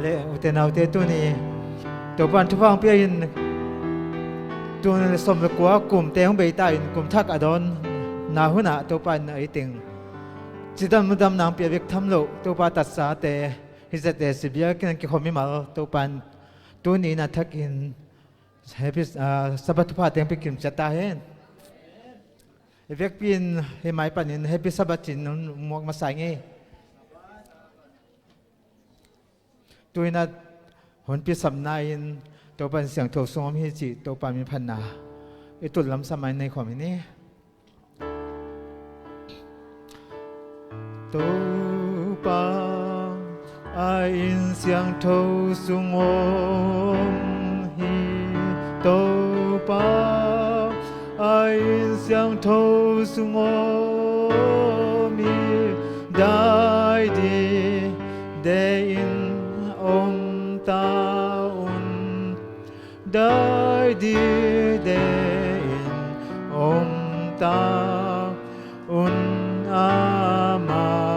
le uten autte tu ni to pan thu phang pia in tu ne som le kwa kum te hong bei ta in kum thak adon na huna to pan ai ting chidam mudam nang pia vek tham lo to pa tat sa te hizat te sibia ken ki khomi mal to pan tu ni na thak in happy sabat pha teng pe kim chata hen vek pin he mai pan in happy sabat chin mok ma sai nge tuina hon pi sam na in to pan siang tho som hi chi to pa mi phan na e tul lam samai nei khom ni to pa ai in siang tho sung om hi to pa ai in siang tho sung om hi dai di de in om ta un dai di de in om ta un amaya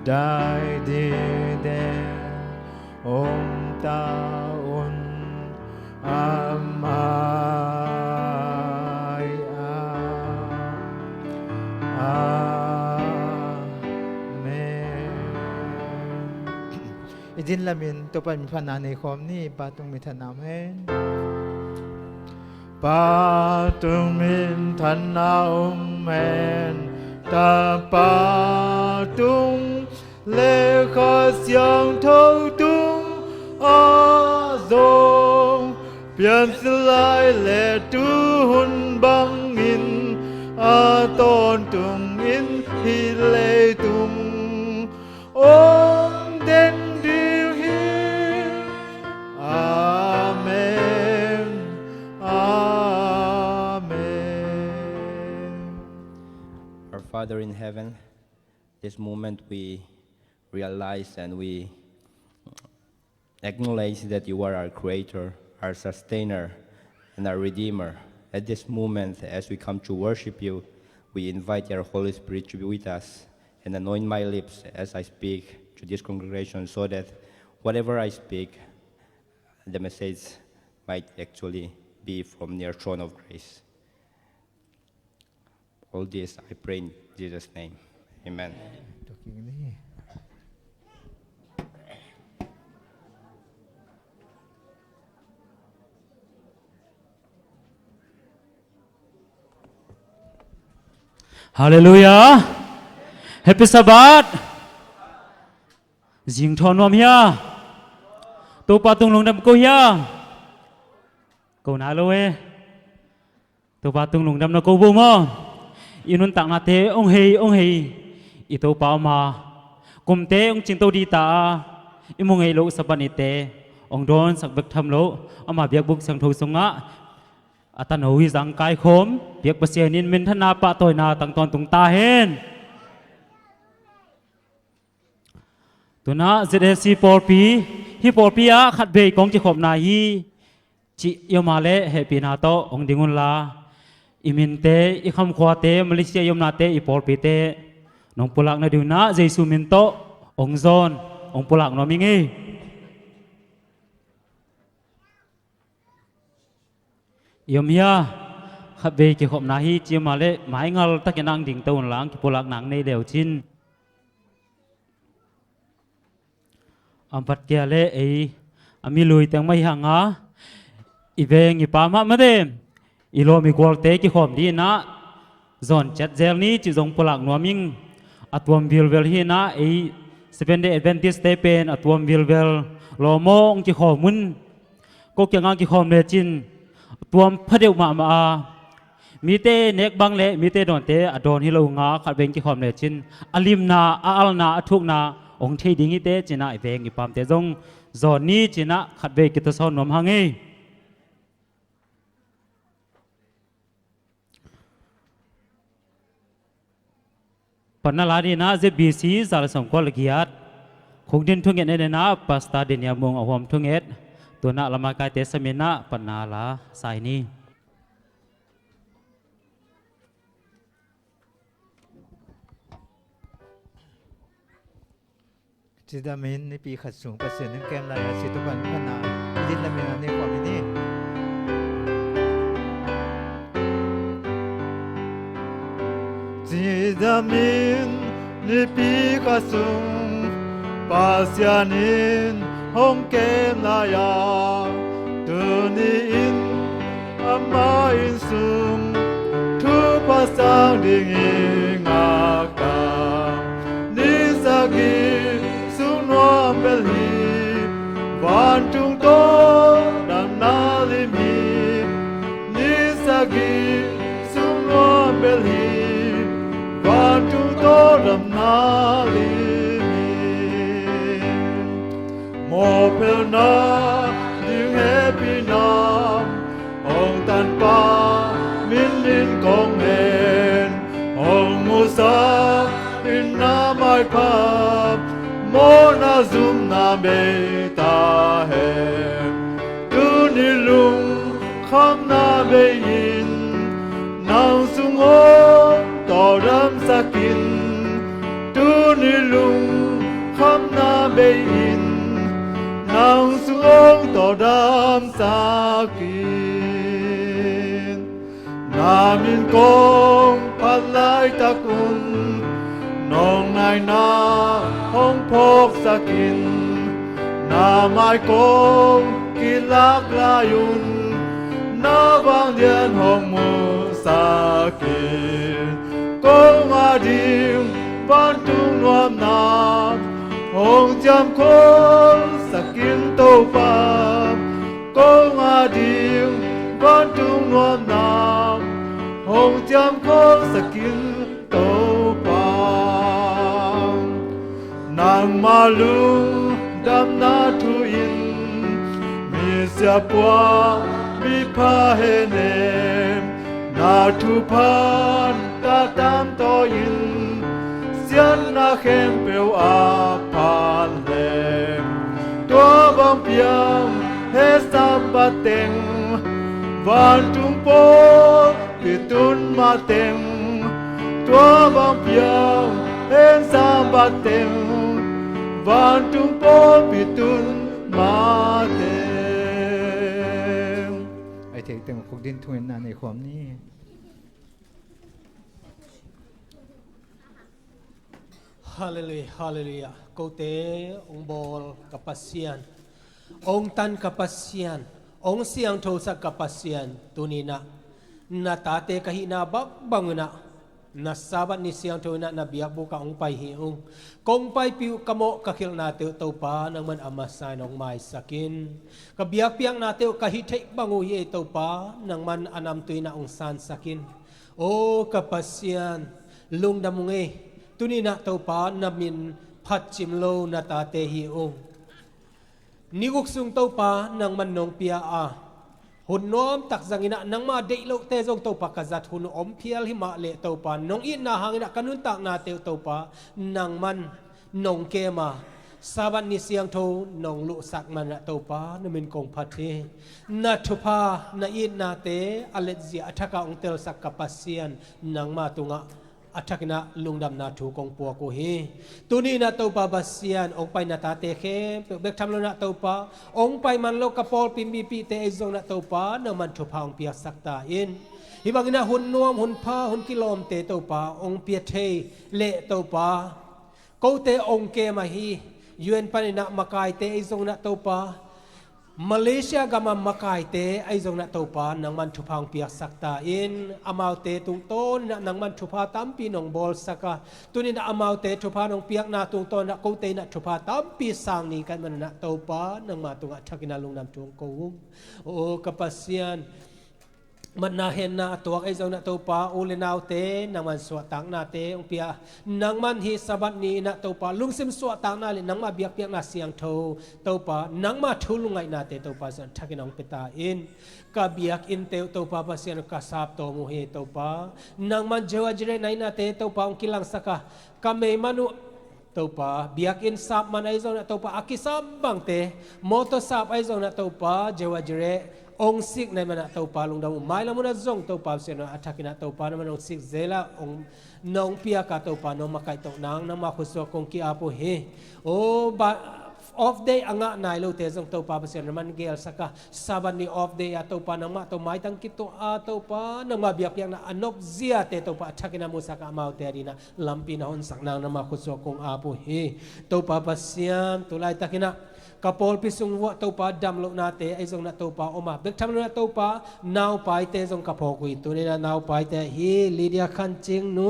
dai di de om ta un amaya idin lamin to pan mi phana nei khom ni pa tung mi thanam hen pa tung min thanam hen ta pa tung le kha siang thâu tung a dong pian slai le tu hun bang in a ton tung in hi le tung om den Amen. Amen. Our Father in heaven, this moment we realize and we acknowledge that you are our creator, our sustainer, and our redeemer. At this moment, as we come to worship you, we invite your Holy Spirit to be with us and anoint my lips as I speak to this congregation so that whatever I speak, the message might actually be from your throne of grace. All this I pray in Jesus' name. Amen. Hallelujah. Happy Sabbath. Jing thon nom ya. Tô pa tung lung đâm cô ya, cô nào lâu e, tô pa tung lung đâm nó cô vô mò, inun tặng na thế ông hei, ít tô pa mà, cùng thế ông chính tô đi ta, imong hei lỗ sắp bận thế, ông đón sắc bậc tham lỗ, ông mà việc bục sang thâu sông á, atan hoi giang kai khom, việc bác sĩ nín min thân na pa tôi na tăng toàn tung ta hen. Tôi nói ZSC Porpi, hi Porpi á khát về công chỉ khom na hi, chị yêu mà lẽ happy na to ông dingun la, imin te, ikham khwa te, Malaysia yom na te, i Porpi te, nong pulak na diun na Jesus min to, ông John, ông pulak no mingi. Yom ya, khát về chỉ khom na hi, chị mà lẽ mãi ngal ta cái năng ding tàu lang, ki pulak nang nei đều chin. Ampat kia le ei ami lui tang mai hanga iveng ipa ma made ilo mi gol te ki khom di na zon chat zel ni chi jong polak noming atwam vilvel hi na ei Seventh Day Adventist te pen atwam vilvel lomo ong chi khomun ko kyang ki khom le chin atwam phadeu ma ma mi te nek bang le mi te don te adon hi lo nga khat beng ki khom le chin alim na al na athuk na ông thầy đi thế chỉ na về nghiệp phạm thế dòng giòn ni chỉ na khát về cái sau nóm hàng ấy phần nào đi na dễ bị xí giờ là sống qua lực hiat không đến thung nghệ này na pasta đến nhà mông ở hôm thung nghệตัวna làm cái thế xem na phần nào là sai ni chỉ đam mìnhในปีขัดสูงเปอร์เซ็นต์นึงแกมลายสิตุกันพันนาอิดินละเมนในความนี้chỉ đam mìnhในปีขัดสูงเปอร์เซ็นต์นึงห้องแกมลายตัวนี้อินอามาอินสูงทุกภาษาดิ่งงากานิสกิสุนวมเบลีวันจุงโตดังนาลิมีนิสกิสุนวมเบลีวันจุงโตดังนาลิมีโมเพลนาดิ่งเฮปีนาองตันปามินลินกองเอนองมุสาอินนาไมพาโมนาซุมนาเบตาเฮตุนิลุงคำนาเบยินนางสุงโอต่อรำสักินตุนิลุงคำนาเบยินนางสุงโอต่อรำสักินนามินกงพัดไลตะกุนน้องนายนาห้องพกสกินนาไม้กงกินลักลายุนนาบางเดียนห้องมูสกินกงมาดิมบ้านทุ่งนวมนาห้องจำคนสกินโตปากงมาดิมบ้านทุ่งนวมนาห้องจำคนสกินโตปานางมาลุงดำนาทุอินมีเสียปัวมีพาเฮเนมนาทุพันตาตามต่ออินเสียนนาเข้มเปียวอาพานเลมตัวบังเปียงเฮสัมบัเต็งวันจุงโปปิตุนมาเต็งตัวบังเปียงเฮสัมบัเต็งวันจุงโปปิตุนมาเต็งไอเทคเต็มคุกดินทวนนาในความนี้ ฮาเลลูยาฮาเลลูยาโกเตองบอลกับปัสเซียนองตันกับปัสเซียนองเสียงโทสักกับปัสเซียนตุนีนะนาตาเตกะหินาบักบังนะนาซาบัตนิเสียงโทนะนาบิยกบุกองไปหิองกงไปปิวกะโมกะคิลนาเตเตปานังมันอามาสายนองไม้สักินกะบิยกเปียงนาเตกะหิเทบังอุเยเตปานังมันอนามตุยนาองซานสักินโอกับปัสเซียนลุงดามุงเอตุนีนะเตปานามินพัดจิมโลนาตาเตหิองนิกุกซุงเตปานังมันนองเปียอาหุ่นน้อมตักจังอินะนังมาเดโลเตจงเตปากษัตริย์หุ่นอมเพียลหิมะเลเตปานองอินาหังอินะกันุนตักนาเตปานังมันนองเกมาสาบันนิเสียงโทนองลุสักมันเตปานมินกงพัดเทนาทุพานาอินาเตอเลจิอัฐกาองเตลสักกับปัสเซียนนังมาตุงะอัฐกินะลุงดำนาถูกองปัวกูเฮตุนีนาเตปาบัสเซียนองไปนาตาเตเคเบกทำลนาเตปาองไปมันโลกปอลปิมบีปีเตไอซงนาเตปานมันทุพาองเปียสักตาอินฮิบังนาหุ่นนวมหุ่นผ้าหุ่นกิโลมเตเตปาองเปียเทเลเตปากูเตองเกมาฮียูเอ็นปานินะมากายเตไอซงนาเตปามาเลเซียกำมันมาไกเตไอจงนัตปานังมันทุพังเปียกสักตาอินอามาวเตตุงต้นนังมันทุพาตั้มปีนองบอลสักตุนินะอามาวเตทุพานองเปียกนาตุงต้นนักกูเตนัทุพาตั้มปีสังนี้กันมันนัตปานังมาตุงอัฐกินาลุงนำตุงกูโอกับปัสเซียนมันนาเห็นนาตัวไอเจ้าหน้าตัวป้าอุเลนาวเตนังมันสวดตังนาเตองเปียนังมันฮิสบัดนี้นาตัวป้าลุงซิมสวดตังนาเลยนังมาเบียกเปียกนาเสียงโทตัวป้านังมาทุลุงไงนาเตตัวป้าสันทักกินองเปตาอินกาเบียกอินเตตัวป้าภาษีนกาซาบตัวมุเฮตัวป้านังมันเจวจเรนนาเตตัวป้าองกิลังสักกาเมมานุ tàu pa biakin sap man ai zong na tàu pa akisap bang te motor sap ai zong na tàu pa jewa jere ong sik na mana tàu pa lung dam mai la muna zong tàu pa se na atakina tàu pa na ong sik zela ong nong pia ka tàu pa no makai tok nang na ma khuswa kong ki apo he o ba off day anga nai lo te jong tàu pa se na man gel saka saban ni off day a tàu pa nang ma to mai tang kito a tàu pa nang ma biak yang na anop zia te tàu pa atakina musaka mau te dina lampi na hon sak nang na ma khuswa kong apo he tàu pa pasiam tulai takina kapol pisung wa tàu pa dam lo na te ai jong na tàu pa oma bek tham na tàu pa naw pai te jong kapol kui tu na naw pai te hi Lydia khan ching nu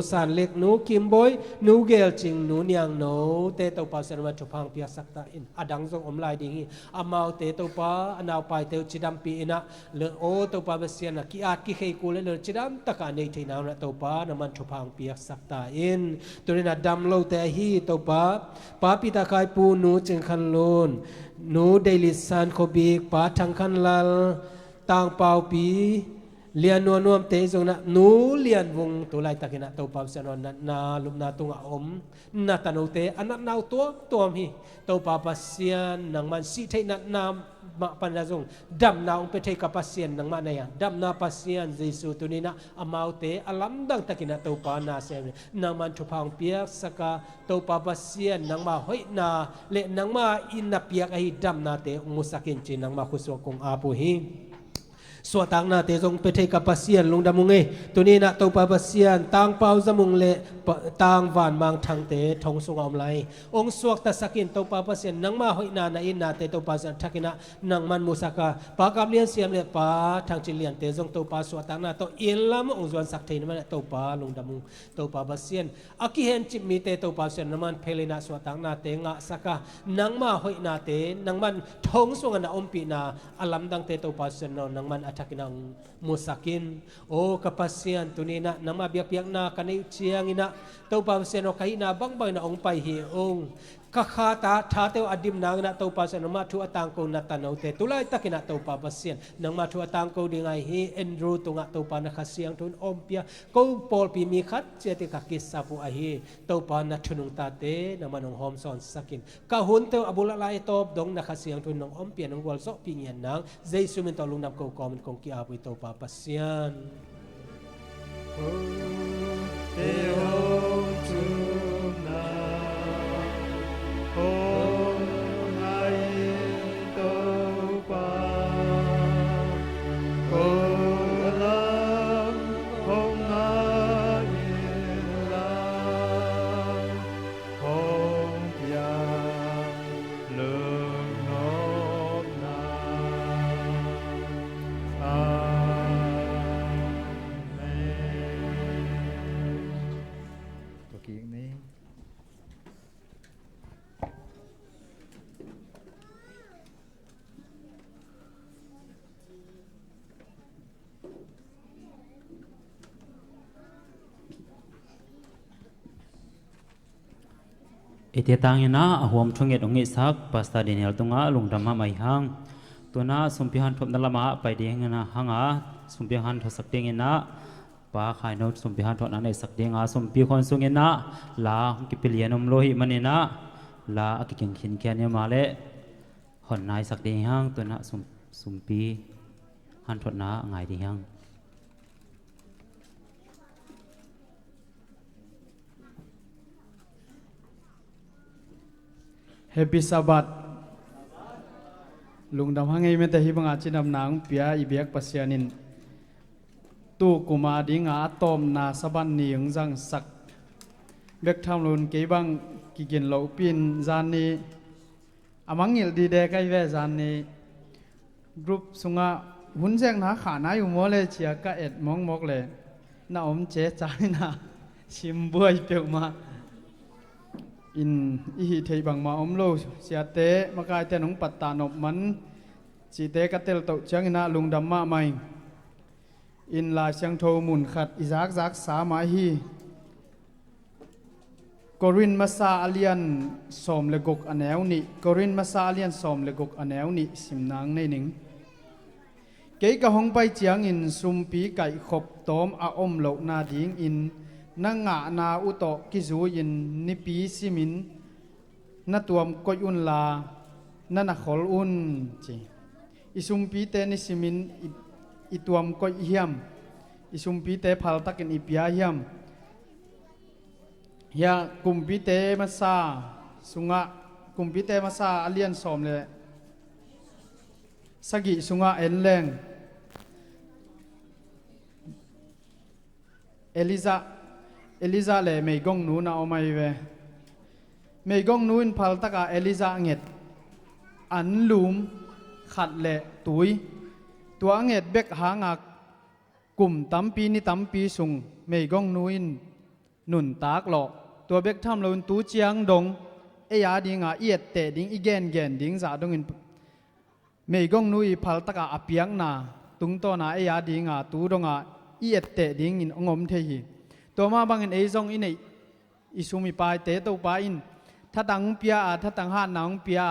san lek nu kim boy nu gel ching nu niang no te tàu pa sen ma thupang pia sakta in adang jong om lai ding hi amau te tàu pa anaw pai te chidam pi ina le o tàu pa besian na ki at ki khei ku le chidam taka nei thei naw na tàu pa na man thupang pia sakta in tu na dam lo te hi tàu pa pi ta kai pu nuจึงคันลูนนูเดลิสันโคบิกปาทังคันลาลต่างเปาปีเลียนนวมเตจงนะนูเลียนวงตัวไลตะกินะตัวปาวเสนอนนาลุมนาตุงอมนาตานุเตอันนั้นนาวตัวมีตัวปาปัสเซียนนังมันสิเทนัดนามมาปันดาจงดำนาองไปเทกับปัสเซียนนังมาเนียดำนาปัสเซียนเยซูตัวนี้นะอามาวเตอลัมดังตะกินะตัวปานาเซนนังมันทุพังเปียกสกาตัวปาปัสเซียนนังมาห้อยนาเลนังมาอินนาเปียกไอ้ดำนาเตมุสกินจีนังมาคุสวกงอาปุหิสวดตังนาเตจงไปเทกับปัสเซียนลงดามุงเอตัวนี้นะตัวปาปัสเซียนตังเปาจมุงเลตังวานมังทางเตทงสุงอมไลองสวกตะสกินตัวปาปัสเซียนนังมาหอยนาในอินนาเตตัวปาเซียนทักินะนังมันมุสกาปากับเลียนเสียมเลปาทางจิเลียนเตจงตัวปาสวดตังนาตัวเอลามองจวนสักเทนมันตัวปาลงดามุงตัวปาปัสเซียนอากิเห็นจิมีเตตัวปาเซียนนังมันเพลินาสวดตังนาเตงะสกานังมาหอยนาเตนังมันทงสุงนะอมปีนาอลัมดังเตตัวปาเซียนนังมันอัฐกินังmusakin o kapasian tunina nama biak na kanai chiang ina to pa seno kai na bang na ong pai hi ong kakhata tha teu adim nang na to pa seno ma thu atang ko na tanau te tulai takina to pa pasian nang ma thu atang ko dingai hi Andrew tunga to pa na khasiang tun ompia ko pol pi mi khat che te ka kisapu a hi to pa na thunung ta te na manong hom son sakin ka hun teu abula lai top dong na khasiang tun nong ompia nong wal so pi ngian nang jaisu min to lungnam ko kom kong ki apu to pa pasian ite tangina ahom thunget ongi sak pasta Daniel tunga lungdama mai hang tuna sumpihan thop dalama pai dingena hanga sumpihan tho sakdingena pa khai no sumpihan tho na nei sakdinga sumpi khon sungena la kipilianom lohi manina la akiking khin kyan male hon nai sakding hang tuna sumpi han thot na ngai ding hang Happy Sabbath. Lung dam hangai me te hi banga chinam nang pia ibiak pasianin. Tu kuma dinga atom na saban ni jang sak. Bek tham lun ke bang ki gen lo pin zan ni. Amangil di de kai ve zan ni. Group sunga hun jeng na khana yu mo le chia ka et mong mok le. Na om che chai na sim buai pe ma. In ihi thei bang ma om lo sia te makai te nong patta nop man chi te ka tel to chang ina lung dam ma mai in la chang tho mun khat izak zak sa ma hi Korin masa alian som le gok aneu ni Korin masa alian som le gok aneu ni simnang nei ning ke ka hong pai chiang in sumpi kai khop tom a om lo na ding in na nga na uto kizu in nipi simin na tuam koi un la na na khol un chi isumpi te ni simin ituam koi hiam isumpi te phal takin ipia hiam ya kumpi te masa sunga kumpi te masa alian som le sagi sunga enleng Eliza le mei gong nu na omai ve mei gong nu in phal taka Eliza nget an lum khat le tui tua nget bek hangak kum tampi ni tampi sung mei gong nu in nun tak lo tua bek tham lo tu chiang dong e ya dinga iet te ding igen gen ding za dong in mei gong nu i phal taka apiang na tung to na e ya dinga tu donga iet te ding in ngom the hi to ma bang in ezong in ei isumi pai te to pa in tha tang pia a tha tang ha nang pia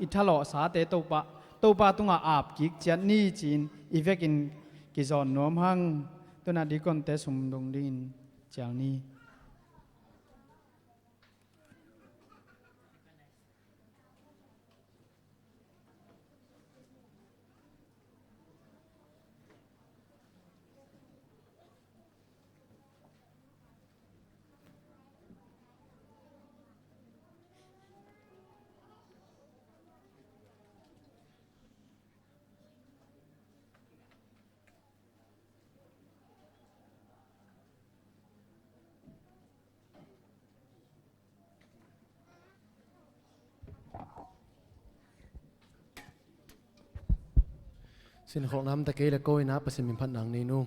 i thalo sa te to pa tunga ap ki chian ni chin i vekin ki zon nom hang to na di kon te sum dong din chang ni xin khổ lắm ta kể là coi nát bác sĩ mình phát nặng này nu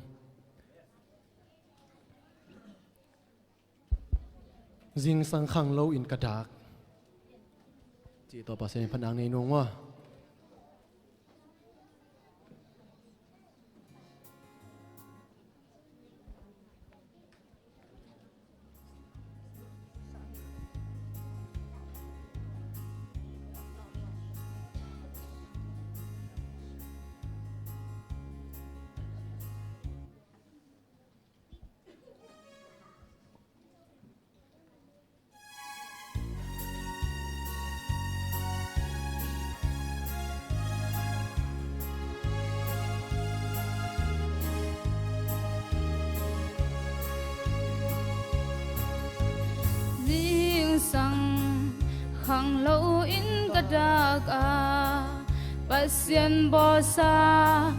riêng sang khang lâu in cả đạc chỉ tao bác sĩ mình phát nặng này nu mà khang lâu in kadak a pasien bosa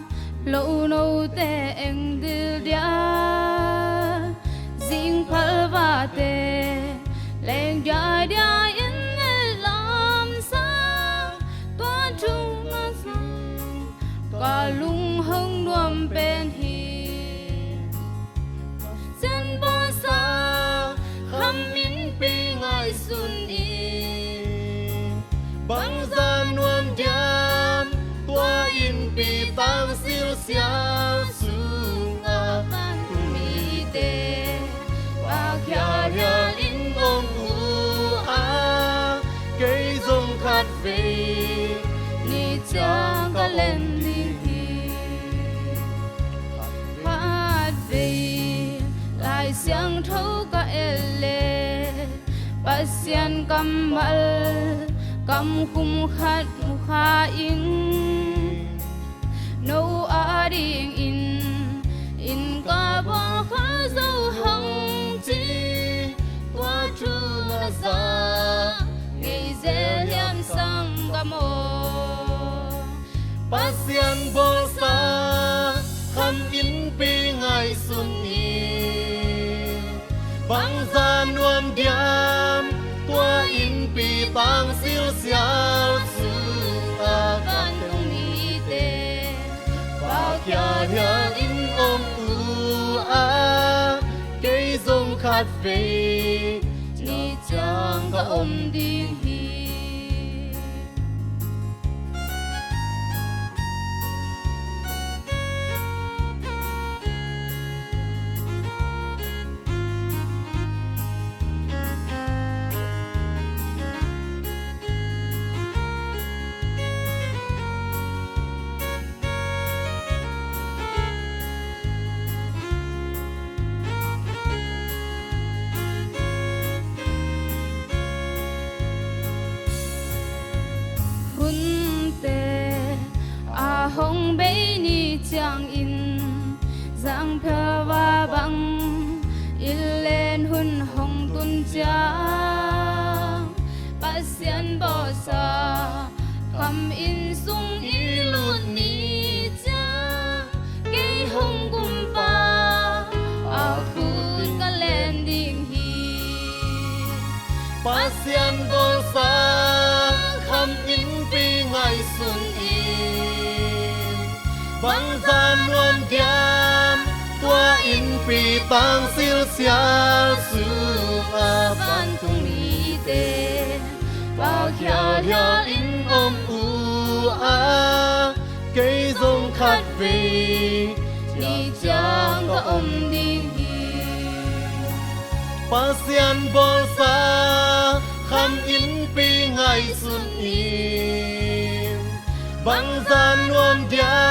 lâu nâu te eng dil dia zing phal va te leng dia dia in lam sang toan chung na sang ka lung hong nuam pen hi sen bosa kham min pi ngai sun bang gian nuông diam tua in pi tang siêu xiao sung a van mi te và kia kia in ong u a cây dông khát về ni cha ka lên ni hi khát về lại xiang thâu ka ele pasian kamal cầm khung khát mukha in nâu a ding in ka ba kha dâu hằng chi qua chu na sa ngày dễ liam sang ka mo pasian bo sa kham in pi ngai sun ni bang za nuam diam tua in pi tang siêu xiao su a gan tung ni te và kia kia in ôm u a cây dông khát về ni chang ka ôm đi hi หุ่นหงตุนจางปัสเซียนบ่ซาคำอินสุงอีลุนนี้จางเกยหงกุมปาเอาคือกะแลนดิ่งฮีปัสเซียนบอลฟ้าคำอินปีไงสุนอินบังซานรวมยามตัวอินปีตังสิลเสียสูอาบันตุมีเตบ่าวเขียวเดียวอินอมอูอาเกยทรงขัดวีนี่จางก็อมดิ่งฮีปัสเซียนบอลฟ้าคำอินปีไงสุนอินบังซานรวมยา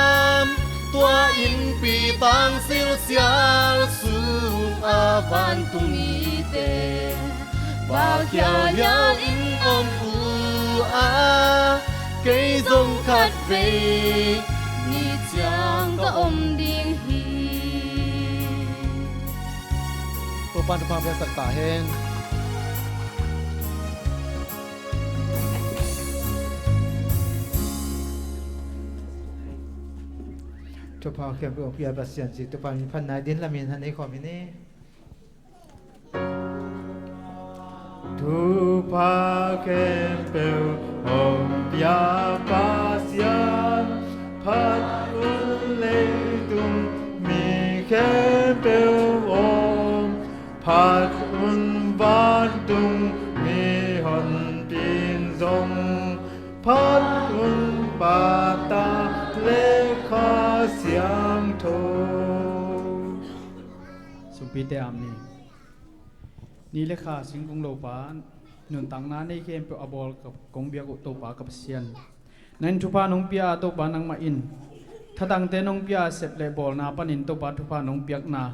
มตัวอินปีตังสิลเสียสูอาบันตุมีเตบ่าวเขียวเดียวอินอมอูอาเกยทรงขัดวี นี่จางก็อมดิ่งฮี ตัวปันทุพางเป็นสักตาแห้ง ทุพาเขียนไปองค์พิยาบัสเซียนสิทุพามีพันนายดินละมินฮันนี้ขอมินีทุพาเขียนไปองค์พิยาบัสเซียนพัดอุลเลตุมมีเขียนไปองค์พัดอุนบาตุงมีหันปินซงพัดอุนปาตาเลขาเสียงโท สุปีเตอามนี่เลขาสิงกงโลปาหนุนตังนาในเข้มเปอบอลกับกงเบียกอุตปากับเซียนนั่นทุพานงเปียตปานังมาอินถ้าดังเตนงเปียเสพเลบอลนาปนินตปาทุพานงเปียกนา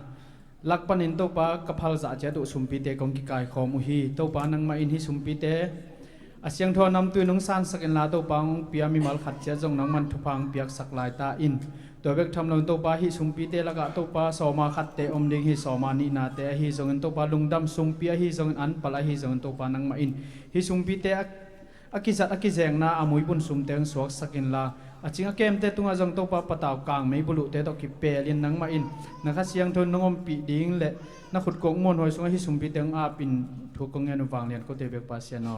ลักปนินตปากับพัลจะเจตุสุปีเตกงกิกายขอมุฮีตปานังมาอินฮิสุปีเตอาเซียงทอนำตัวนงซานสักเอ็นลาตปางเปียมีมัลขัดเจจงนังมันทุพังเปียกสักลายตาอินตัวเบกทำลงตปาฮิสุปีเตละกะตปาสอมาขัดเตอมดิงฮิสอมานีนาเตฮิจงตปาลุงดำสุปีฮิจงอันปลาฮิจงตปานังมาอินฮิสุปีเตอากิจัดอากิเจงนาอามุยบุญสุมเตงสวกสักเอ็นลาอาจิงอาเกมเตตุงอาจงตปาปะตาวกลางไม่บุลุเตตอกิเปลินนังมาอินนะคะเสียงทนนงอมปีดิงเละนักขุดกงมอนหอยสงฮิสุปีเตงอาปินถูกกงเงินวางเลียนก็เตเบกปาเซียนอ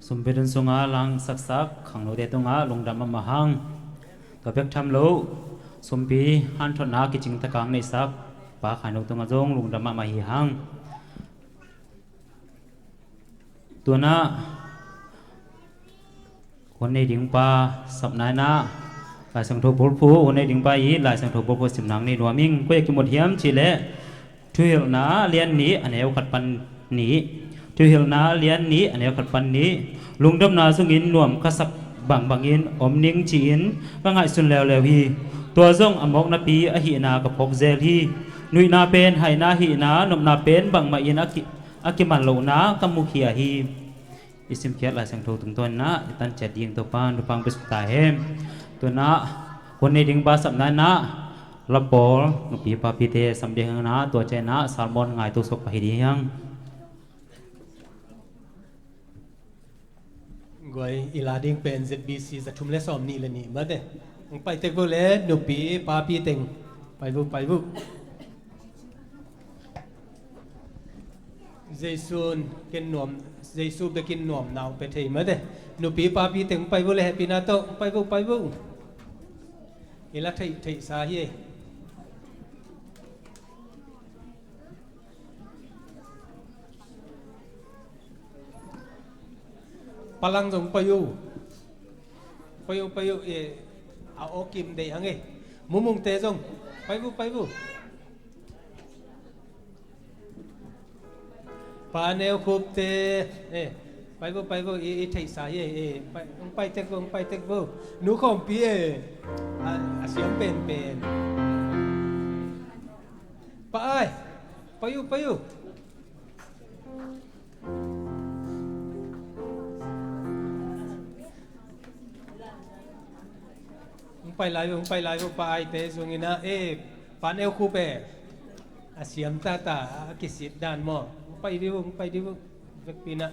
สมเด็จสงฆ์ลังสักสักขังโลเดตุงาลงดำมาหังตัวเบกทำโลสมปีหันทนากิจิงตะกังในสักปาขันโลตุงาจงลงดำมาหิหังตัวน่ะคนในดิ่งปาสับนายน่ะหลายสังทบบุผู้คนในดิ่งปาอีหลายสังทบบุผู้สิมนังในดัวมิงก็อยากกินหมดเหี้ยมชีเละทุยหนาเลียนนี้อันเหวขัดปันนี้ทุยหนาเลียนนี้อันเหวขัดปันนี้ลุงดำนาสุงินรวมกษับบังอินอมนิ่งจีนก็ง่ายสุดแล้วฮีตัวจงอมกนาปีอหินากับพกเซลีนุยนาเป็นไหนาหินานมนาเป็นบังมาอินอากิมันโลนากำมุขียฮีอิสิมเขียนหลายสังโทถึงตัวนะตันจัดยิงตัวปานตัวฟังไปสุดตาเฮมตัวนะคนในดิ่งบาสับนั้นนะลับบอลนปีปาปีเตสัมเดียงนะตัวใจนะสารบอลง่ายตัวสกไปดียังกวยอีลาดิ้งเป็น ZBC จะทุ่มเลสอมนี่เลยนี่มาเด้ไปเต็กบุเลหนุปีปาปีเต็งไปบุเจซูนกินหนวมเจซูไปกินหนวมนาวไปเทมาเด้หนุปีปาปีเต็งไปบุเลแฮปปี้นาโตไปบุอีลาไทยสาเฮพลังจงไปอยู่เอาโอกิมเดียงมุงเตจงไปบุปาเนลคุบเตไปบุอีไทยสายไปเต็กบุนูคอมปีเสียงเป็นไปอยู่ ไปไลฟ์ไปเตซุงินะปานเอลคูเปอาเซียมตากิสิดดานหมอไปดิวเวกปีนะ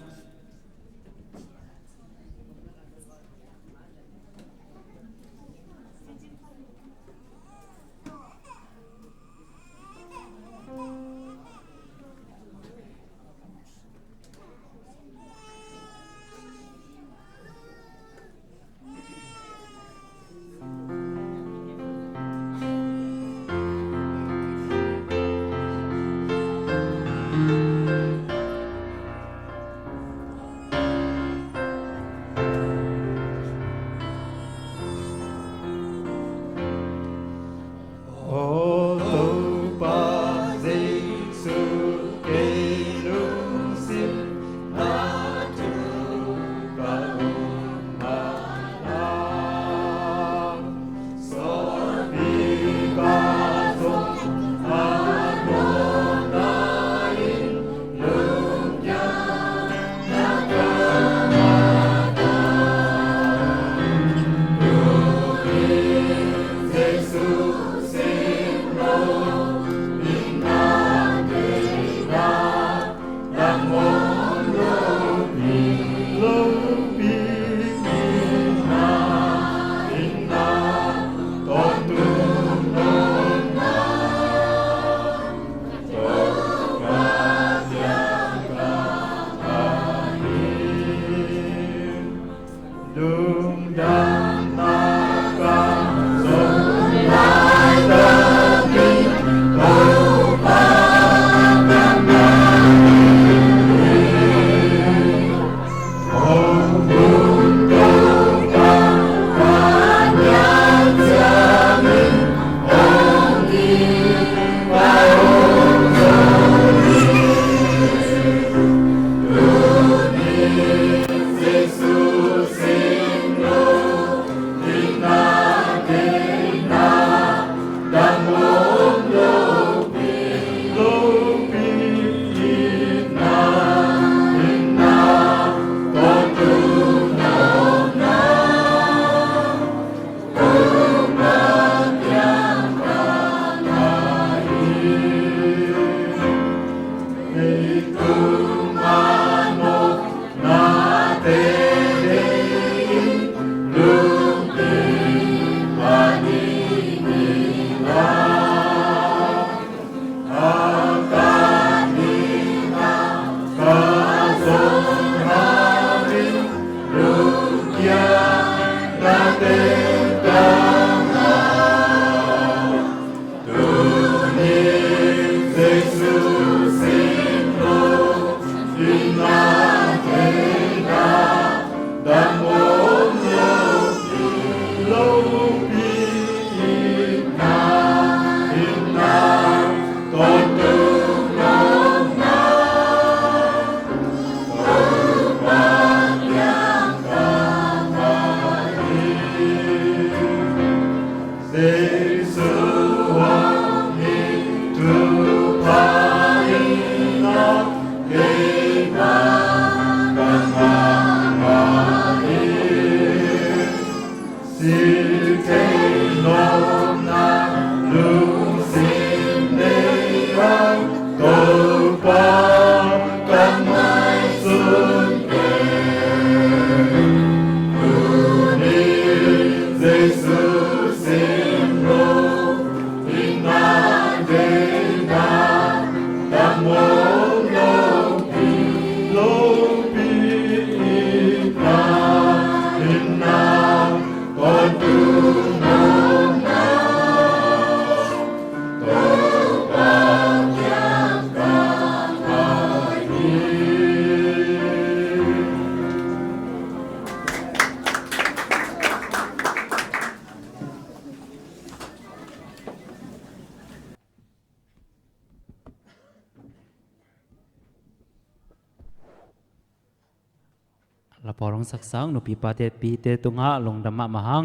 ละพอลงสักสังนุปีปาเตปีเตตุงะลงดมะมหัง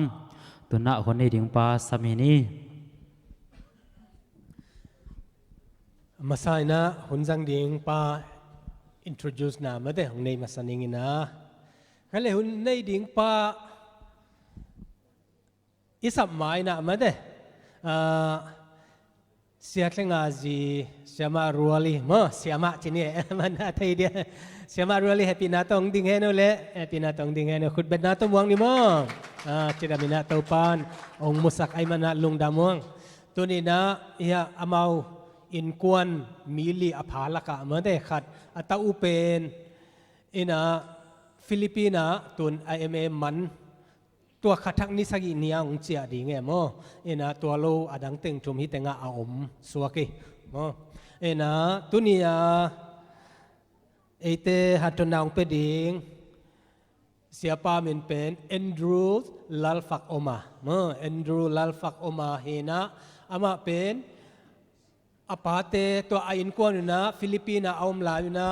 ตุนะคนในดิงปาสามินีมาใส่นะหุ่นจังดิงปา introduce na made hong nei masaningin na kale hun nei ding pa isap mai na made siya nga ji siama ruali mo siama chini man thai dia siama ruali happy na tong ding heno le happy na tong ding heno khut bet na to muang ni mo chira mina to pan ong musak ai mana lung damong tuni na ya amau in kwan mili aphalaka made khat ata upen ina Filipina tun IMA manตัวขัดทักนิสัยนี้องเจียดีไงโมเอ็นะตัวโลอดังเต็งจุมฮิตงาอาอมสวกิโมเอ็นะตุนียเอเตหัดตนองเป็ดิงเสียป้ามินเป็นแอนดรูว์ลัลฟักโอมาโมแอนดรูว์ลัลฟักโอมาเฮนะอามาเป็นอปาเตตัวอินกวนนะฟิลิปปินาอมลาอยู่นะ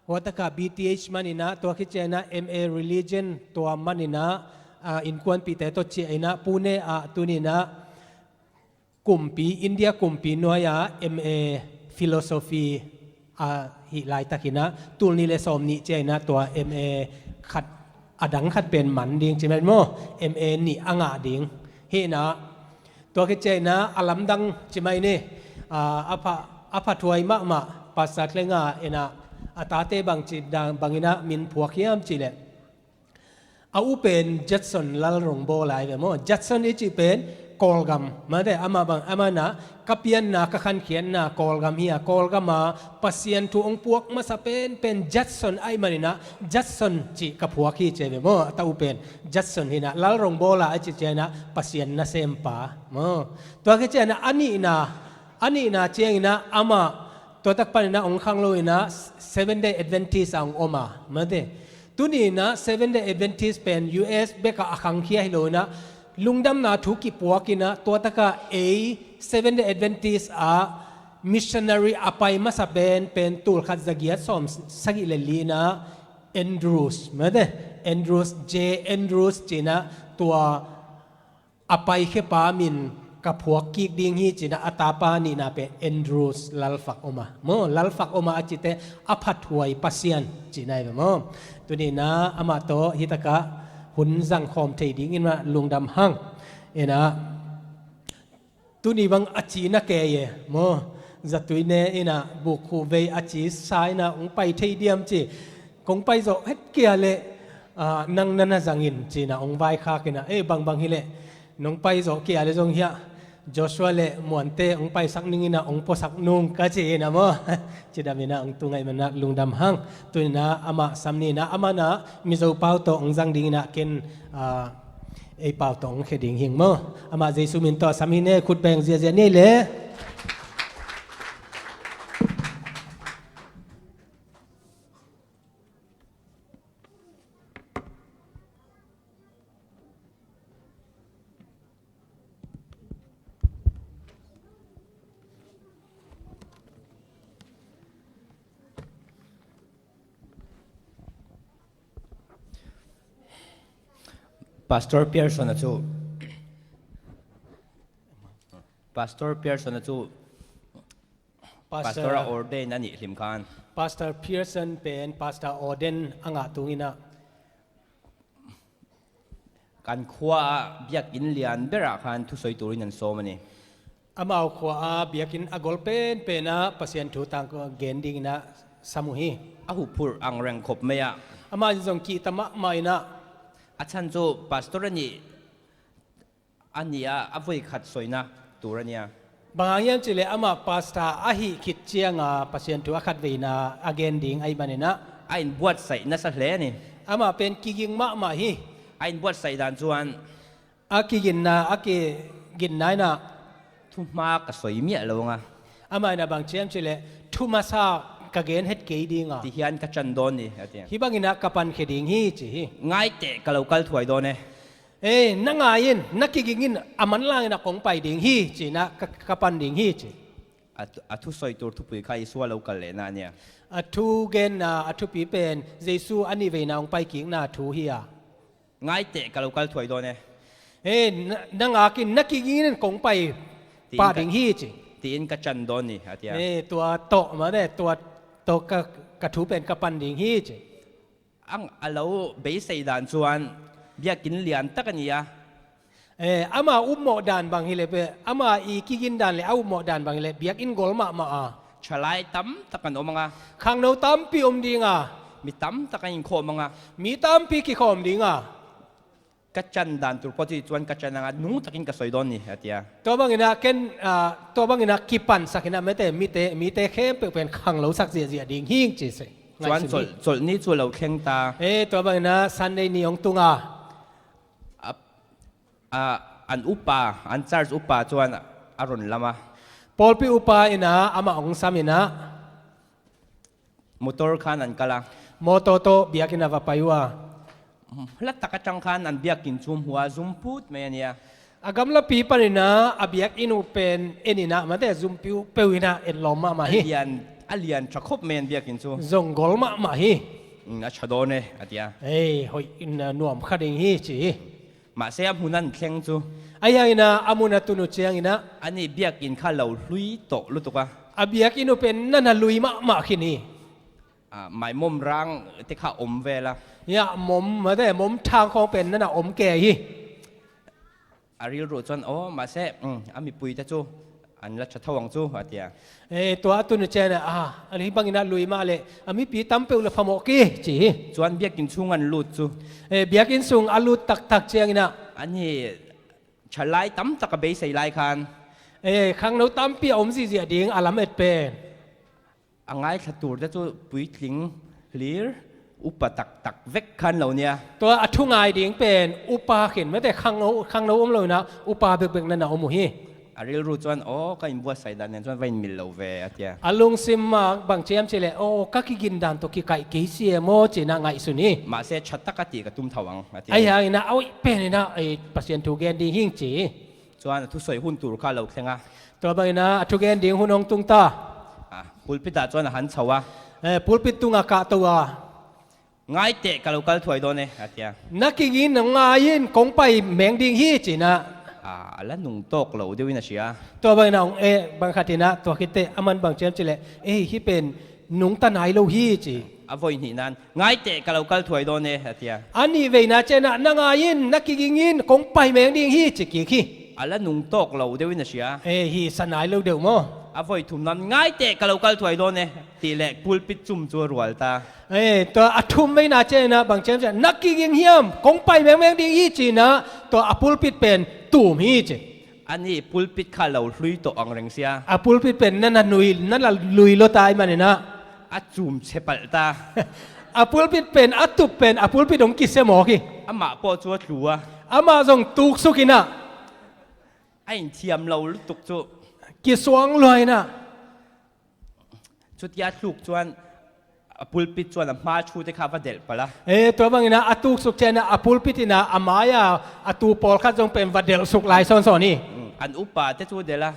หัวตะกา BTH มันนี่นะตัวคิดเจนะ MA Religion ตัวมันนี่นะอินควนปีแต่ตัวเจียนะปูเน่ตุนีนะกลุ่มปีอินเดียกลุ่มปีนัวยา MA Philosophy ฮิไลตะกินะตูนี่เลสอมนี่เจนะตัว MA ขัดอดังขัดเป็นหมันดิงใช่ไหมโม MA นี่อ่างาดิงเฮนะตัวคิดเจนะอลัมดังใช่ไหมเนี่ยอภะถวยมะมะภาษาเคลงาเอนะอาตาเตบังจิดังบังอินะมินพวกเฮียมจิเลเอาเป็นจัดสนลัลรงโบไลเวมจัดสนอีจีเป็นกอลกัมมาได้อามาบังอามานะกับเปียนนะกับขันเขียนนะกอลกัมเฮียกอลกัมมาปัสยันทุองพวกมาสะเป็นจัดสนไอมานี่นะจัดสนจีกับพวกขี้เจเวมตาอุเป็นจัดสนเฮนะลัลรงโบไลจีเจนะปัสยันนะเซมปามตัวขี้เจนะอันนี้นะเจงนะอามาตัวตักปันนะองค์ข้างโลยนะ 7 Day Adventist องอมามาได้ตุนีนะ 7 Day Adventist เป็น US เบกอาคังเคียให้โลนะลุงดำนาทุกิปัวกินะตัวตะกะ 7 Day Adventist missionary อภัยมาสเป็นตูลขัดจักรสอมสักอิเลลีนะ Andrews มาได้ Andrews J Andrews จีนะตัวอภัยเขปามินกับพวกกิกดิ่งฮีจีนะอัตาปานี่นะเป็น Andrews ลัลฟักออกมาลัลฟักออกมาจิเตอภัทวยปัสยันจีนายแบบตัวนี้นะอามาโตฮิตกะหุ่นสังคมเทดิ้งอินมาลุงดำหังเอ็นะตัวนี้บางอาจีนักเกยจัตุยเนเอ็นะบุกคูเวอาจีสายนะองไปเทเดียมจีคงไปโจเฮ็ดเกียเลนังนันจังอินจีนะองไว้ข้ากินะบางฮิเลน้องไปโจเกียเลจงเฮียJoshua เลมวนเตองไปสักนึงนะองปสักนุงก็จีนะโมจีดามินะองตุงไงมันนะลุงดำหังตัวนี้นะอามาสำนีนะอามานะมิโซเปาโตองจังดิ่งนะเกินเปาโตองเขดิ่งหิงโมอามาเจสุมินโตสามีเน่ขุดแบงเจียนี่เลย Pastor Pearson นะจู Pastor Pearson นะจู Pastor Orden นั่นนี่ลิมคาน Pastor Pearson เป็น Pastor Orden อ่างตุงินะการขวาเบียกินเลียนเบรักคันทุสอยตุรินันโซมันนี่อามาเอาขวาเบียกินอากอลเป็นนะปัสยันทุตังก็เกณฑ์ดิ่งนะสมุฮีอาหูพูดอังแรงขบไม่อะอามาจงกีตมะไม่นะอาจารย์จูปาสตอร์นี่อันนี้อาวุธขัดสวยนะตัวนี้บางอย่างจิเลอามาปาสตาอาหิคิดเชียงปัสยันทุขัดเวนะอาเกนดิ่งไอ้บันนี่นะไอ้บวชใส่นัสเลนี่อามาเป็นกิกิงมะมาฮีไอ้บวชใส่ด่านจวนอากิกินนะอากิกินนายนะทุมากกับสวยเมียลงอามานะบางเชียงจิเลทุมาซากเกณฑ์เฮ็ดเกยดิ่งที่เฮียนกัจจันโดนนี่ฮิบังอินะกับปันเขดิ่งฮีจีง่ายเตะกะเรากัลถวยโดนเนี่ยนังไงยินนักกิกินอามันล่างนะของไปดิ่งฮีจีนะกับปันดิ่งฮีจีทุสอยตัวทุปุยใครสัวเรากัลเลยนะเนี่ยทุเกณฑ์ทุปีเป็นเยซูอันนี้เวนะของไปกิ่งนะทุเฮียง่ายเตะกะเรากัลถวยโดนเนี่ยนังอากินนักกิกินของไปป่าดิ่งฮีจีตีนกัจจันโดนนี่ตัวโตมาได้ตัวโตก กระทูเป็นกระปันดิ่งฮีจี ang alaw base dan chuan bia kin lian takania อามาอุ้มหมอดานบางฮิเลเปอามาอีกิกินดานเลยเอาหมอดานบางฮิเลเบียกอินกอลมาchalai tam takan omanga ขังโนตัมปีอมดิงา mi tam takan kho manga มีตัมปีกิขอมดิงา kachan dan tur poti chuan kachan nga nu takin ka soidon ni atia ตัวบางอินะเกนตัวบางอินะกิปันสักอินะไม่แต่มีแต่เข้มเป็นขังเหลาสักเสียดิ่งหิ้งจีเส chuan chol ni chu lo khleng ta ตัวบางอินะซันเดย์นี่องตุงา an upa an charge upa chuan aron lama ปอลปีอุปาอินะอามาองซามินะ motor khan an kala โมโตโตเบียกินะวาปายัว hlat takachang khan an biak kin chum huwa zum put me ania อากำลังปีปันนะอาเบียกอินูเป็นเอ็นินะมาแต่ซุมปิวเปวินะเอ็นลอมมาฮิ alian chakhop men biak kin chu ซงกอลมาฮิ na chadone atia หอยอินนวมขัดิงฮิจี ma se am hunan thleng chu อายอินะอามุนะตุนุเจียงอินะ ani biak in kha lo hlui to lutuka อาเบียกอินูเป็นนั่นลุยมาขินี mai mom rang te kha om vela ยะมมมาแต่มมทางของเป็นนั่นน่ะอมแก่ฮิ aril ro chuan o ma se ami pui ta chu an la chathawang chu atia ตัวตุนุเจียนะอันนี้บางอินะลุยมาเลยอามีปีตั้มเปวละพมอกีจี chuan biak in chungan lut chu เบียกินซุงอาลุตักเจียงอินะ ani chalai tam taka be sei lai khan ขังโนตั้มปีอมสิเสียดิ่งอาลามเอ็ดเป็น angai thatur ta chu pui tling clear upa tak vek khan lo nia ตัวอัทุงายดิ่งเป็นอุปาเข็นไม่แต่ขังโนอมเลยนะอุปาเบิกนั่นน่ะอมหิ aril ro chuan o ka in bua sai dan nen chuan vain mil lo ve atia อาลุงซิมมาบางเจียมเฉลโอ้ก็กิกินดันตัวกิไก่กิเสียโมจีน่าไงสุนี ma se chatta ti ka tum thawang atia ไอ้ยังนะเอาเป็นนะไอ้ปัสยันทุกแกนดิ่งหิงจี chuan thu soi hun tur kha lo thlenga ตัวบางนะทุกแกนดิ่งหุ่นองตุงตา pulpita chuan han chawa ปูลปิตุงอากาตัว ngai te kalokal thuai do ne atia นักกินนงายินคงไปแมงดิ่งฮีจีนะ ala nung tok lo dewina sia ตัวบางนะบางคตินะตัวคิดเตอมันบางเจียมเฉลที่เป็นนุงตันไหโลฮีจี avoi ni nan ngai te kalokal thuai do ne atia อันนี้เวนะเจนะนงายินนักกินคงไปแมงดิ่งฮีจีกี่ขี้ ala nung tok lo dewina sia ฮีสนายโลเดียวมั้ง avoi thum nan ngai te kalokal thuai do ne ti le pulpit chum chu rual ta ตัวอัทุมไม่น่าเจนะบางเจมจะนักกินเฮียมคงไปแมงดิ่งฮีจีนะตัวอปุลปิดเป็นตูมฮีจี ani pulpit kha lo hlui to ang reng sia อปุลปิดเป็นนั่นน่ะนั่นละลุยโลตายมันเนี่ยนะ achum chepal ta อปุลปิดเป็นอัตุเป็นอปุลปิดองกิเสหมอกี้ ama po chu thlua อามาส่งตุกสุกินะ ain thiam lo lutuk chu กิสวงลอยนะ chutia thluk chuan pulpit chuan ma chu te kha va del pala ตัวบางนะอัตุกสุกเจนะอปุลปิดนะอามายาอัตุปอลข้าจงเป็นวัดเดลสุกหลายซ้อนๆนี่ an upa te chu de la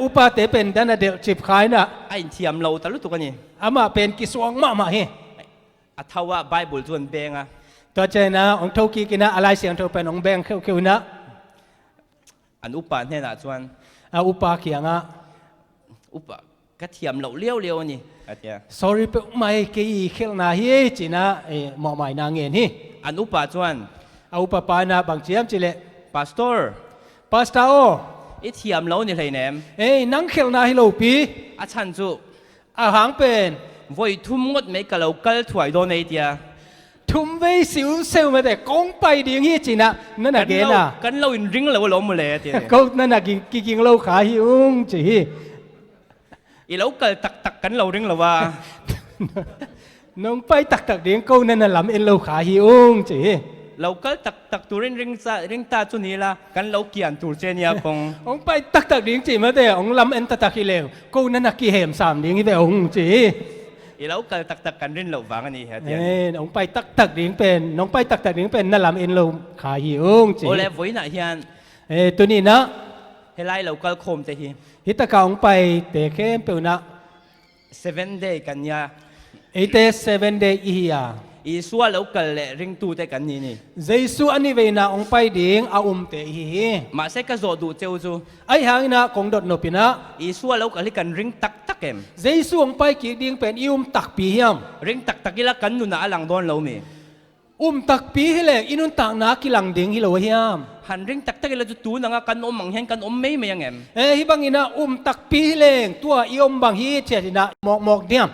อุปาเตเป็นด้านเดลจิบขายนะ ain thiam lo ta lutuk ani อามาเป็นกิสวงมาเฮ athawa bible chuan benga ตัวเจนะองเท่ากีกินะอะไรเสียงเท่าเป็นองแบงเข้านะ an upa ne na chuan อุปาเขียงอ่ะ upa ka thiam lo leo ni atia sorry เป็นไม่กี่เขลนาเฮจีนะหมอใหม่นางเงินฮี an upa chuan อุปปานะบางเจียมจิเล pastor ปาสตาโอ i thiam lo ni hlei nem นังเขลนาฮิโลปี a chan chu อาหางเป็น voi thum ngot me ka lo kal thuai do nei tia ทุ่มไว้สิวเซลมาแต่กงไปดิ่งฮีจีนะนั่นน่ะเกน่ะ kan lo in ring lo lo mu le tia ก็นั่นน่ะกิงเราขาหิวจี i lo kal tak tak kan lo ring lo wa น้องไปตักดิ่งก็นั่นน่ะลำเอ็นเราขาหิวจี lo kal tak tak tu ring ta chu ni la kan lo kian tur che nia pong องไปตักดิ่งจีมาแต่องลำเอ็นตักฮิเลวก็นั่นน่ะกี่เหมสามดิ่งที่ไปองจี i lo kal tak tak kan rin lo wang ani ha tia น้องไปตักดิ่งเป็นน้องไปตักดิ่งเป็นนั่นลำเอ็นเราขาหิวจี o le voi na hian ตัวนี้นะ helai lo kal khom te hi ฮิตะกาองไปเตะเข้มเปวนะ 7 day kan ya เอเต7 day อียา อีสัวแล้วกันเละริงตูแต่กันนี่นี่ Giêsu anh đi về na ông bay điếng à te hi มาเสกก็โจดูเจ้าจู ai hang na kong dot no pina อีสัวแล้วกันกันริงตักตักเอ็ม Giêsu ông bay ki điếng pen tak pi hiam ริงตักตักกีละกันนู่นน่ะหลังโดนเรามี tak pi hi le inun tak na ki lang ding hi lo hiam หันริงตักตักกีละจุดตูนังกันอมมังเห็นกันอมไม่ยังเอ็ม hi bang ina tak pi hi le tua bang hi che na mok diam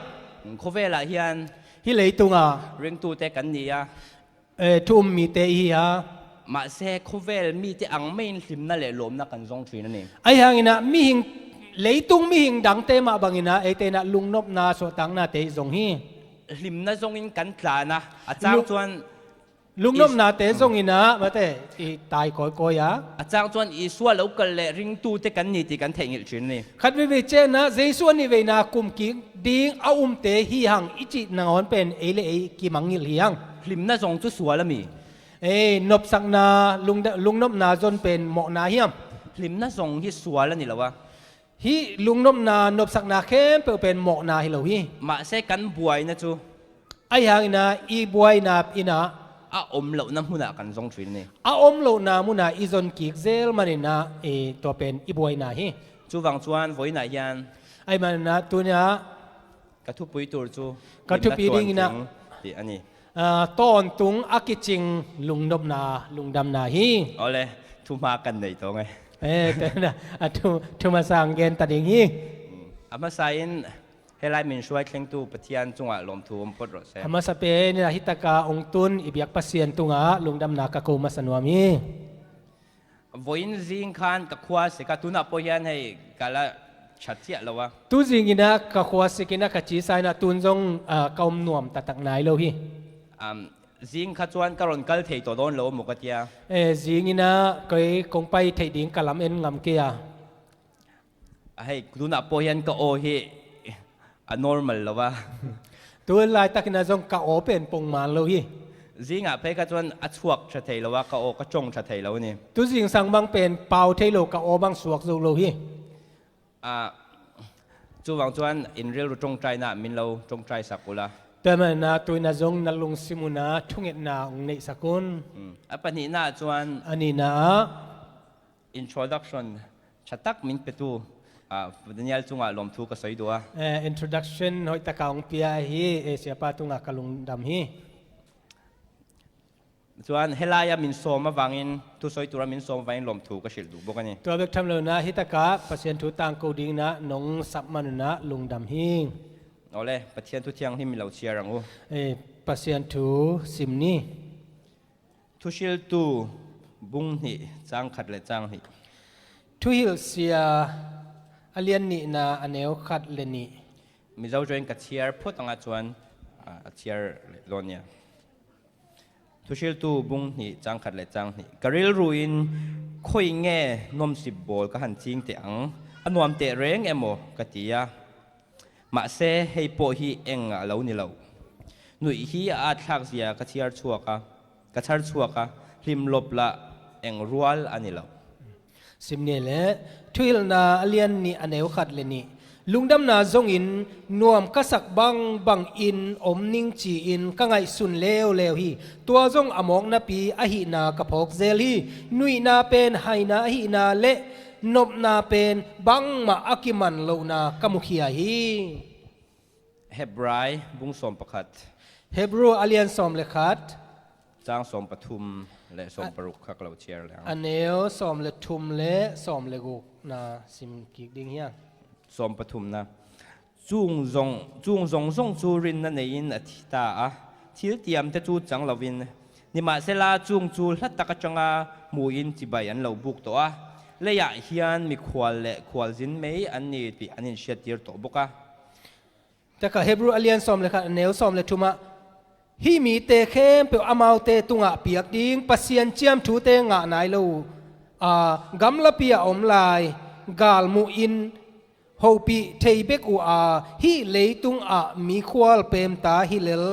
โคเวล่ะเฮียน hi le tunga ริงตูแต่กันนี่อะ tum mi te hi ha มาเสกโคเวลมีแต่อังไม่สิมนั่นแหละลมนักกันทรงทรีนั่นเอง ai hang ina mi hing leitung mi hing dang te ma bang ina e te na lung nop na so tang na te zong hi ลิมน่าทรงอินกันตานะอาจารย์ชวน lung nop na te zong ina ma te i tai koi koi ya อาจารย์ชวนอีสัวแล้วกันเละริงตูแต่กันนี่ที่กันเทงิลชินนี่ khat ve che na Giêsu ni ve na kum ki ding a te hi hang ichi na on pen e le e ki mangil hi hang ลิมน่าทรงจุดสัวละมี nop sak na lung nop na zon pen mo na hiam ลิมน่าทรงที่สัวละนี่ละวะ hi lung nop na nop sak na khem pe pen mo na hi lo hi มาเสกกันบวยนะจู ai hang ina i buai na ina อาอมเหล่าน้ำหุ่นกันทรงทรีนี่ a lo na mu na i zon ki zel manina to pen i buai na hi จูวังชวนไว้ไหนยัน ai man na tu nya กระทุบปุยตัวจู กระทุบปีดิ้งนะ ที่อันนี้ ton tung akiching lung nop na lung dam na hi เอาเลยทุมากันไหนตัวไง te na tu ma sang gen ta ding hi อามาใส่ให้ไล่มินช่วยเคร่งตู้ปะเทียนจงหวะลมทูมปดรถเส ama sa pe ni hitaka ong tun ibyak pasien tunga lung dam na ka ko masanwami วินซิงคันกับควาสิกาตุนับปยันให้กาละชัดเจนแล้ววะ tu jingina ka khwasikina ka chi sai na tun jong kaum nuam tatak nai lo hi ซิงขจวนกรอนกัลเทยตัวโดนโลมุกเตีย jingina kai kong pai thei ding kalam en ngam ke ya ให้ตุนับปยันก็โอเฮnormal แล้ววะ tu lai takina jong ka open pong man lo hi ซิงอ่ะเพ่ขจวนอัดชวกชัดเทยแล้ววะก็โอก็จงชัดเทยแล้วนี่ tu jing sang bang pen pau thei lo ka o bang suak zo lo hi จูวังจวนอินเรียลจงใจนะมินเราจงใจสักกุละ แต่มันนะตัวน่ะจงนลงสิมุนะทุ่งเอ็ดนาองในสกุล ปนี้น่าจวน อันนี้นะ introduction ชัดตักมินเปตูวันนี้จงอ่ะลมทูก็สวยดัว introduction หอยตะกางเปียฮีเสียปาตุงะกะลุงดำฮี จวนเฮลายามินโซมาวังอินทุสอยตัวมินโซมาวังอินลมทูก็ชิลดูบุกันนี่ ตัวเบกทำเลยนะฮิตกะปัสยันทุตังกูดิงนะนงสับมันนะลุงดำฮี เอาเลยปะเทียนทุเทียงที่มีเหล่าเชียร์รังอู ปัสยันทุสิมนี่ ทุชิลตูบุงนี่จางขัดเลยจางนี่ ทุฮิลเสียอเลียนนี่นะอันเนวขัดเลนี่ มีเจ้าจวนกับเชียร์พูดต่างจวนเชียร์โลเนียทุชิลตูบุงนี่จางขัดเลยจางนี่กริลรูอินคุยแง่นมสิบบอลก็หันจริงเตียงอันวมเตะเร่งเอโมกติยามาเซให้โปฮีเองเหล่านี่เหล่าหนุ่ยฮีอาทักเสียกระเชียร์ชัวกะกระชากชัวกะริมลบละเองรัวลอันนี้เหล่า สิมนี่แหละทุฮิลนะอเลียนนี่อันเนวขัดเลนี่ลุงดำนาจงอินนวมกษักบังอินอมนิงจีอินกังไงสุนเลวฮีตัวจงอมองนาปีอหินากระพกเซลฮีนุยนาเป็นไฮนาอหินาเละนบนาเป็นบังมาอากิมันโลนากมุขียฮีเฮบรายบุงสมประคัด เฮบรูอเลียนสอมเลขัด จางสมปทุมและสมปรุกขักเหล่าเชียร์แล้ว อันเนวสอมเลทุมเลสอมเลกุกนาสิมกิกดิงเฮียง สมปทุมนะจุงจงส่งจูรินนั่นเองอธิตาที่เตรียมจะจูจังเหล่าวินนี่มาเสลาจุงจูลัดตะกจังอามูอินจิบายันเหล่าบุกตัวเลยอยากเฮียนมีควาและควาจินไม่อันนี้ปีอันนี้เชียร์ตีร์ตัวบุกะแต่ก็เฮบรูอเลียนสอมเลขัดอันเนวสอมเลทุมะฮีมีเตเข้มเปียวอามาวเตตุงะเปียกดิงปัสยันเจียมทูเตงะนายโลกำละเปียอมลายกาลมูอินโฮปีเทเบกูฮีเลยตุงมีควาลเปมตาฮิเลล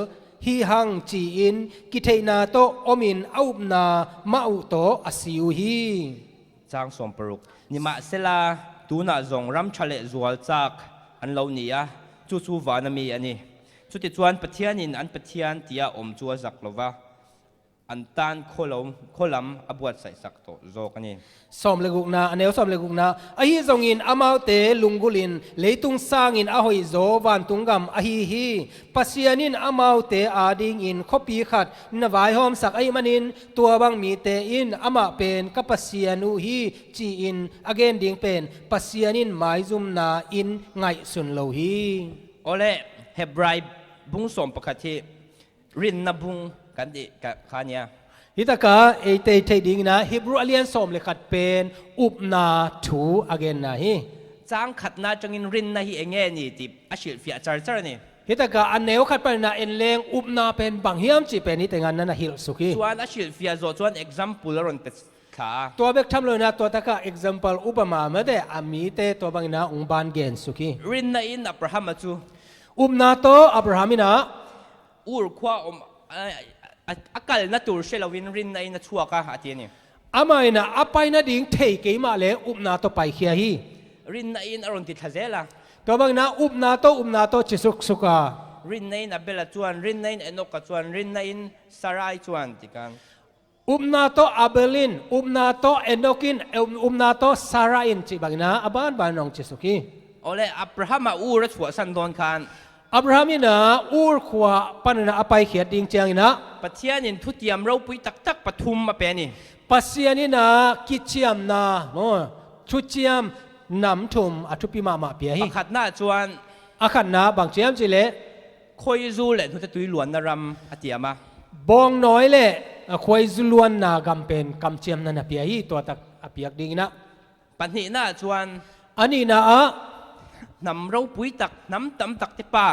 ฮีฮังจีอินกิเทนาโตอมินอาบนามาอุโตอสิวฮีจางสมปรุกนี่มาเสลาตูน่าจงรำชะเลจวลจากอันเหล่านี้จูวานามีอันนี้ ชุดที่ชวนปะเทียนินอันปะเทียนเตียอมจัวจักลวะอันตันโคลำอบวดใส่สักโตโจกันนี่ สอมเลกุกนาอันเนวสอมเลกุกนาอหิจงอินอามาวเตลุงกุลินเลตุงสางอินอหอยโจวันตุงกำอหิฮีปัสยานินอามาวเตอาดิงอินขปีขัดนวายหอมสักไอมันินตัวบางมีเตอินอามาเป็นกับปัสยานุฮีจีอินอเกนดิงเป็นปัสยานินหมายจุมนาอินไงสุนโลฮี โอเล่เฮบรายบุ้งสมปกติรินนบุ้งกันดิกับขาเนี่ย ฮิตากาเอเตเทดิงนะฮิบรูอเลียนสมเลขัดเป็นอุปนาถูอเกนนะฮี จางขัดนาจังอินรินนะฮีเองเงี้ยนี่ติอาชิลฟิอาจารย์นี่ ฮิตากาอันเนวขัดไปนะเอ็นเลงอุปนาเป็นบางเฮียมจีเป็นนี่แต่งานนั้นนะฮิลสุขี ส่วนอาชิลฟิอาโจส่วน example รอนเป็ดขา ตัวเบกทำเลยนะตัวตะกะ example อุปมาเมื่อเดอามีเตตัวบางนะองบานเกนสุขี รินนะอินอับราฮัมมาจู อุปนาโตอับราฮัมินะ อูร์ขวาอากาศนัตูเชลวินรินนะอินชัวกะอาทิตย์นี่ อามาอินะอภัยนะดิ่งเทเกมาเลอุปนาโตไปเขียฮี รินนะอินอรอนติดทะเจละ ตัวบางนะอุปนาโตจิสุกสุกา รินนะอินอับเบลจวนรินนะอินเอนกจวนรินนะอินสารายจวนติกัน อุปนาโตอัเบลินอุปนาโตเอนโนกินอุปนาโตซาราอินจีบางนะอบานบานนองจิสุกี โอเล่อับราฮัมมาอูร์ชัวสันดอนคาน อับราฮัมินะอูร์ขวาปันนะอภัยเขียดดิ่งเจียงนะ ปัทยานินทุติยมเราปุยตักปทุมมาเป็นนี่ ปัสยานินะกิจยมนะโมชุจยมนำทุมอทุปิมาเปียฮี ขัดหน้าจวน อาขันนะบางเจียมจิเล คอยจูเล่ทุจะตุยหลวนนารำอติยามา บองน้อยเลยควยจุลวนนากำเป็นกำเจียมนั่นเปียฮีตัวตักเปียกดิ่งนะ ปัญหาจวน อันนี้นะนำเราปุยตักน้ำตำตักเตป้า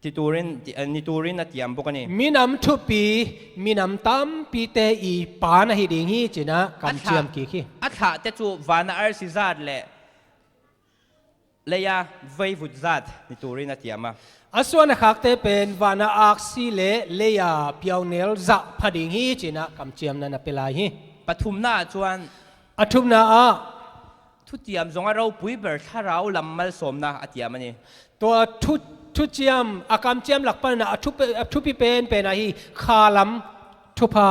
ที่ตูรินนี่ตูรินอติยามพวกนี้ มีนำทุปีมีนำตั้มปีเตอีปานะฮิดิ่งฮีจินะกำเจียมกี่ขี้ อัฐะเตจูวานาอาร์ซิซาดเล่เลยาเวฟุดซาดนี่ตูรินอติยามา อส่วนนักเตเป็นวานาอักซิเลเลียเปียวเนลจะพดิ่งฮีจินะกำเจียมนั่นเปลายฮี ปทุมหน้าจวน อทุมนาทุติยมจงเราปุยเบิร์ถ้าเราลำมัลสมนะอติยามันนี่ ตัวทุเจียมอากำเจียมหลักปันนะทุปีเป็นอะไรคาลัมทุพา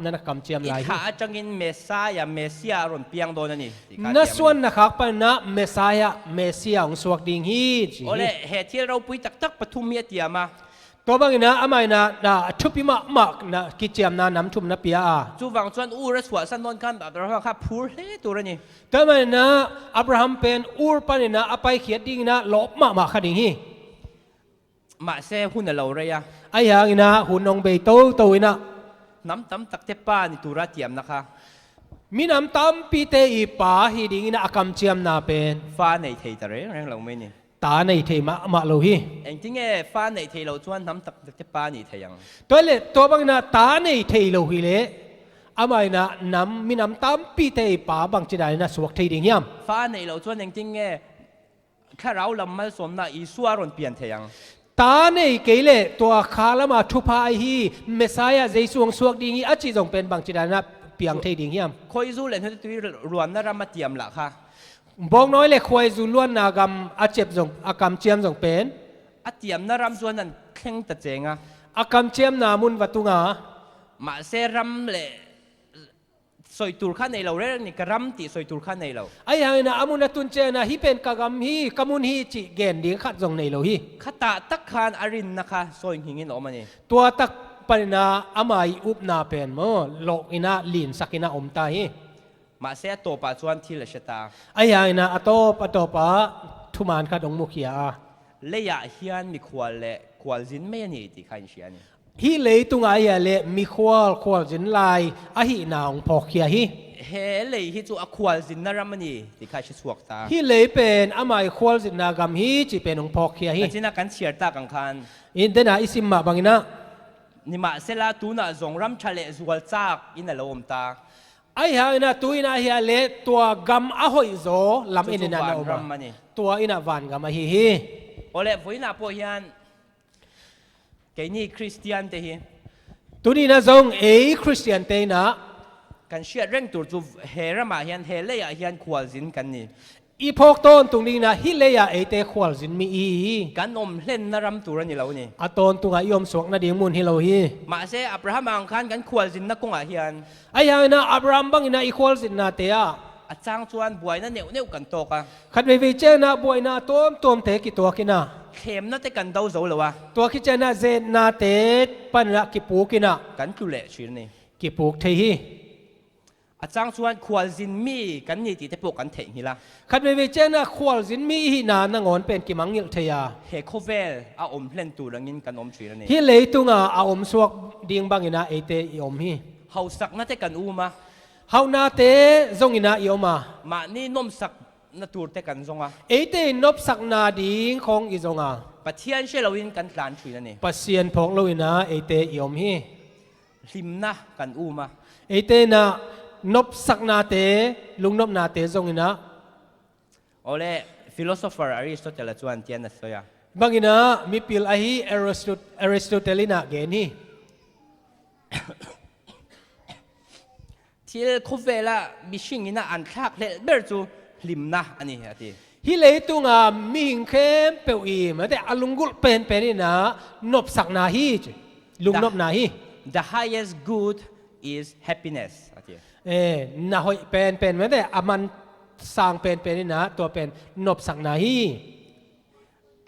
นั่นกำเจียมลาย ข้าจังอินเมสายาเมสยารอนเปียงโดนนี่ นั่นส่วนนักปันนะเมสายาเมสยาองสวกดิ่งฮีจิ โอเล่เหตุที่เราปุยตักปทุมเมียติยามา ตัวบางนะอามัยนะทุปีมากนะกิจเจียมนะน้ำทุมนะเปียจูวังจวนอูรสวสันนนกันแบบเราครับพูดเฮ้ตัวนี้ แต่มันนะอับราฮัมเป็นอูร์ปันนะอภัยเขียดดิ่งนะลบมาขดิ่งฮี มาเซหุ่นเราเรีย ไอ้ยังนะหุ่นองเบโตนะ น้ำตำตักเตป้านี่ตุระเทียมนะคะ มีน้ำตำปีเตอีป่าฮิดิ่งนะอากำเจียมนาเป็น ฟ้าในเทตเรื่องเราไม่นี่ ตาในเทมาโลฮี เองจริงๆฟ้าในเทเราชวนน้ำตักเตป้านี่เทียง ตัวบางนะตาในเทโลฮีเลอามัยนะน้ำมีน้ำตำปีเตอีป่าบางจีได้นะสวกเทดิ่งยาม ฟ้าในเราชวนเองจริงๆแค่เราลำมัลสมนะอีสัวรอนเปลี่ยนเทียง ตาในเกลตัวคาลมาทุพายฮีเมสายาเจสวงสวกดิ่งฮีอาจิจงเป็นบางจีได้นะเปียงเทดิ่งยาม คอยจูเล่นให้ตุยรวนนารำมาเทียมละค่ะ บองน้อยเลยควายจุลวนนากำอาเจ็บจงอากำเจียมจงเป็น อาเทียมนารำส่วนนั้นเข่งตะเจงอ่ะ อากำเจียมนามุนวัตุงา มาเซรัมเล่สอยตูร์ขันในเราเรื่องนี่กระรำตีสอยตูร์ขันในเรา ไอ้ยังนะอามุนตุนเจนะฮิเป็นกากำฮีกามุนฮีจิเกนดีขัดจงในโลฮี ขตาตักคานอรินนะคะสอยหิงินออกมานี่ ตัวตักปนนาอามัยอุปนาเป็นโมโลกอินาลินสักินาอมตาฮี มาเสียตัวปัจจุบันที่เลชตา ไอ้ยังนะอโตปะทุมานขัดองมุขียา เลียเฮียนมีควาเล่ควาจินไม่นี่ที่ขันเชียนี่ ฮีเลยตุงไอ้เลมีควาจินไลอะฮีนาองพอขียฮี เฮเลยที่จูอควาจินนารำมันนี่ที่ขันชิสวกตา ฮีเลยเป็นอามัยควาจินนากำฮีจิเป็นองพอขียฮี แต่ที่นักการเชียร์ตากังคัน อินเดน่าอิสิมมาบังนะ นี่มาเสลาตูน่ะจงรำชาเลสวลจากอินละลมตา ไอ้ฮะนะตัวอินาเฮียเลตัวกำอะหอยโซลำอินนาโนมาตัวอินาวันกำอะฮีฮี โอเล่ฝอยน่ะพวกยันแกนี่คริสเตียนเตฮี ตัวนี้นะจงคริสเตียนเตนะ กันเชียร์เร่งตัวจูเฮระมาเฮียนเฮเลยเฮียนควาจินกันนี่ อ อีพอกต้นตรงนี้นะฮิเลยาเอเตขวลสินมีอี กันอมเล่นนารำตัวนี่เรานี่ อาตอนตุงอายมสวกนาดีมุนฮิโลฮี มาเสอับราฮัมอังคันกันขวลสินนักกงอาเฮียน ไอ้ยังนะอับรามบังนะอีควลสินนาเตีย อาจางชวนบวยนั่นเนี่ยวกันโตกะ ขัดไปเจนะบวยนะต้มเตกิตัวกินะ เข็มนั่นแต่กันเดาโจเลยวะ ตัวกิเจนะเจนาเตปันละกิปูกินะ กันจุเละชีนี่ กิปูกเทฮี อาจางชวนขวลสินมีกันนี่ติดแต่ปกกันเถงฮิละ ขัดไปเจนะควลสินมีฮีนานงอนเป็นกิมังยิลเทีย เฮโคเวลอาอมเล่นตัวรังินกันอมชีนี่ ฮิเลยตุงอาอมสวกดิงบังอินะเอเตอีอมฮี เฮาสักนั่นแต่กันอูมา เฮานาเตซงอินะอีอมา มานี่นมสักนัตัวแต่กันซงอ่ะ เอเตนบสักนาดิงของอีซงอา ปะเทียนเชลวินกันหลานชีนี่ ปัสเซียนพองโลอินะเอเตอีอมฮี ลิมนะกันอูมา เอเตนะนบสักนาเตลุงนบนาเตซงอินะ โอเล่ฟิโลโซเฟอร์อริสโตเตลชวนเทียนนะสอย บางอินะมีปิลอาฮีเอริสโตเตลินะเกนี ที่คุเวล่าบิชิงอินะอันทักเลเบอร์จูลิมนะอันนี้ฮะที่ ฮิเลยตุงามีหิงเข้มเปียวอีมาแต่อลุงกุลเป็นนี่นะนบสักนาฮีลุงนบนาฮี The highest good is happiness อันที่ นาหอยเป็นมาแต่อามันสร้างเป็นนี่นะตัวเป็นนบสักนาฮี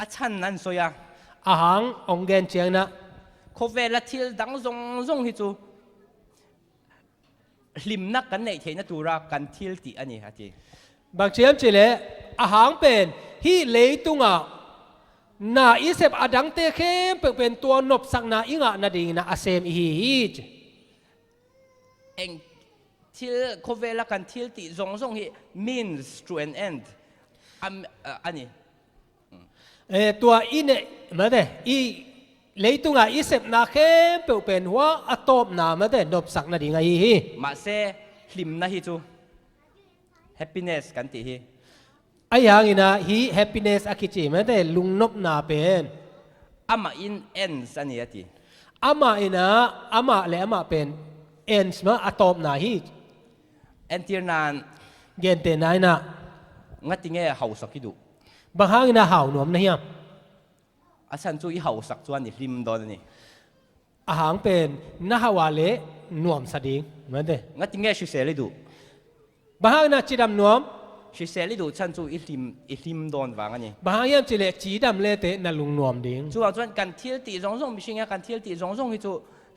อาชันนั้นสอย อาหางองเกนเจียงนะ คุเวล่าที่ดังซงฮิจูลิมนักกันในเทนตัวรักกันทิลตีอันนี้ฮะที่ บางเชียมเจเลอาหางเป็นฮิเลยตุงานาอิเซบอดังเตเข้มเป็นตัวนบสักนาอิงะนาดิงนะอาเซมฮีจ เองทิลคุเวล่ากันทิลตีซงฮิ means to an end อันนี้ ตัวอินเนี่ยมาเด้อีเลยตุงาอิเซบนาเข้มเป็นหัวอะตอมนามาเด้นบสักนาดิงะฮี มาเซลิมนะฮิจู happiness กันตีฮิ ไอ้ยังอินะฮีแฮปปี้เนสอากิจิมาเด้ลุงนบนาเป็น อามา in ends อันนี้ฮะที่ อามาอินะอามาและอามาเป็นเอ็นส์มาอะตอมนาฮี and ที่นั้น เกนเตนายนะ งัดติงเง่เฮาสักกิดู บางครั้งอินะห่าวหนวมนะเฮีย อาฉันจูอีเฮาสักจวนนี่ลิมโดนนี่ อาหางเป็นนาฮาวาเลหนวมสดิงมาเด้ งัดติงเง่ชิเซลิดู บางครั้งนะจีดำหนวม ชิเซลิดูฉันจูอีลิมโดนวางอันนี้ บางครั้งยังจีเลจีดำเลเตนาลุงหนวมดิง จูว่าจวนกันเที่ยวตีซงมิชิงกันเที่ยวตีซงฮิจู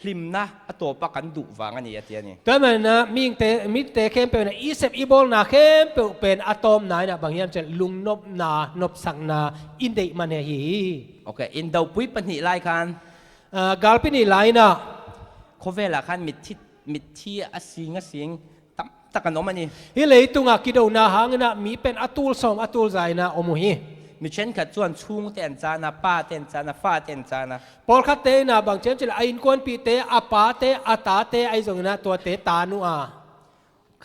ลิมนะตัวปากกันดุวางอันนี้อันนี้ แต่มันนะมีเตเข้มเป็นอีเซบอีบอลนาเข้มเป็นอะตอมนายนะบางอย่างจะลุงนบนานบสังนาอินเดมันเฮี โอเคอินดาวปุยปัญหิไลคัน กาลปินีไลนะ โคเวล่าคันมิดที่อาศิงตั้มตะกันอมันนี่ ฮิเลยตุงากิโดนาหางนะมีเป็นอตูลสองอตูลใจนะอมุฮี มิเช่นขัดจวนชุงเต้นจานะป้าเต้นจานะฟ้าเต้นจานะ พอลคัตเตนะบางเช่นจะไอ้คนปีเตอาปาเตอาตาเตไอ้ตรงนะตัวเตตานุอา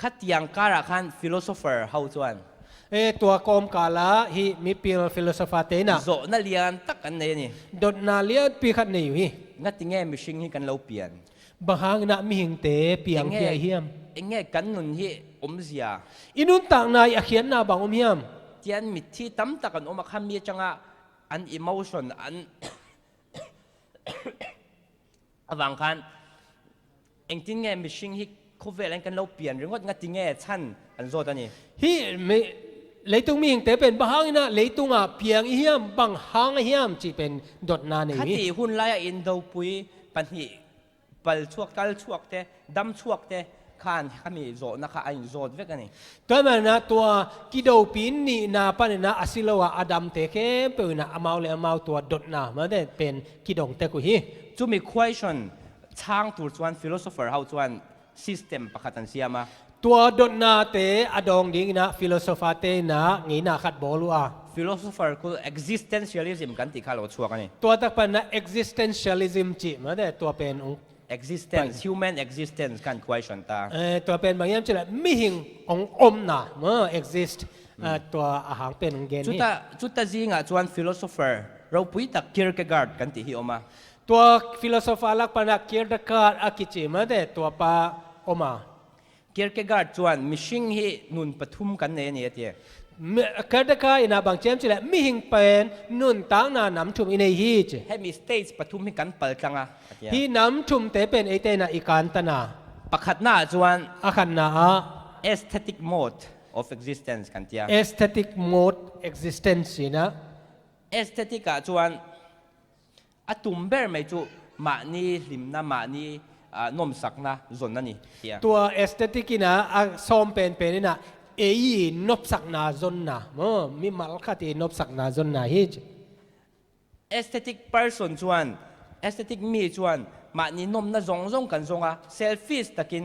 ขัดยังการะคันฟิโลโซเฟอร์เฮาจวน ตัวกอมกาลาฮิมีปีลฟิโลโซฟาเตนะ โซนัเลียนตักกันเลยนี่ ดดนาเลียปีขัดนี่อยู่ฮิ งัดติงเง่มิชิงให้กันเราเปลี่ยน บางครั้งนะมีหิงเตเปียงเพียเฮียม เอ็งเง่กันนุนที่อมเสีย อินุนต่างนายอาเขียนนาบางอมเฮียม เทียนมิดที่ตั้มตะกันอมคำมีจังอะอันอิโมชันอัน บางคันเอ็งติงเง่มิชิงให้คูเวลกันเราเปลี่ยนหรือว่างัดติงเง่ชั้นอันโซตันนี่ ฮิไม่เลยตุงมีหิงเตเป็นบางครั้งนะเลยตุงอ่ะเพียงเฮียมบางหางเฮียมจีเป็นดดนาใน ขัด นี้ ตีหุ่นไล่อินโดปุยปัญหิปัลชวกตัลชวกเตดำชวกเตข้านขมีโซนะคะอันโซดเวกันนี่ ตัวมันนะตัวกิโดปินนี่นาปันนะอาศิลวะอดัมเตเคเป็นนะอามาวเลอามาวตัวดดนามันได้เป็นกิดงเตกุฮี จูมี question ช่างตัวจวน philosopher เฮาจวน system ปะขัดอันเสียมา ตัวดดนาเตอดองดิงนะฟิโลโซฟาเตนะงีนาขัดบอลัว philosopher คือ existentialism กันที่ข้าเราชัวกันนี่ ตัวตะปันนะ existentialism จีมันได้ตัวเป็น existence human existence กัน question ตา ตัวเป็นบางอย่างจะละมิหิงองอมนะเมื่อ exist ตัวอาหารเป็นเกณฑ์ จุด นี้ ตาจิงอ่ะจวน philosopher เราปุยตัก Kierkegaard กันที่ฮิโอมา ตัวฟิโลโซฟาลักปนักเกียร์ดกาดอากิจิมันได้ตัวปาอมา Kierkegaard จวนมิชิงฮินุนปทุมกันเนี่ยเตี้ย ก็ได้ก็อินาบางเจมจิแหละมีหิงเป็นนุ่นตั้งนาน้ำชุมอินฮีจ ให้มีสเตจปฐุมให้กันเปิดจังอ่ะ ฮีน้ำชุมเตเป็นไอเตนะอีการตนา ประคัดหน้าจวน อาคันนา aesthetic mode of existence กันเตีย aesthetic mode existence นะ aesthetic อ่ะจวนอะตุ่มเบอร์ไม่จูมานี่ลิมนะมานี่นมสักนะจนนั่นนี่เตีย ตัว aesthetic นะซ้อมเป็นนี่นะเอีนบสักนาจนนะมีมาลคัดนบสักนาจนนะฮีจ aesthetic person จวน aesthetic มีจวนมานี่นมนะจงกันจงอ่ะ selfish ตะกิน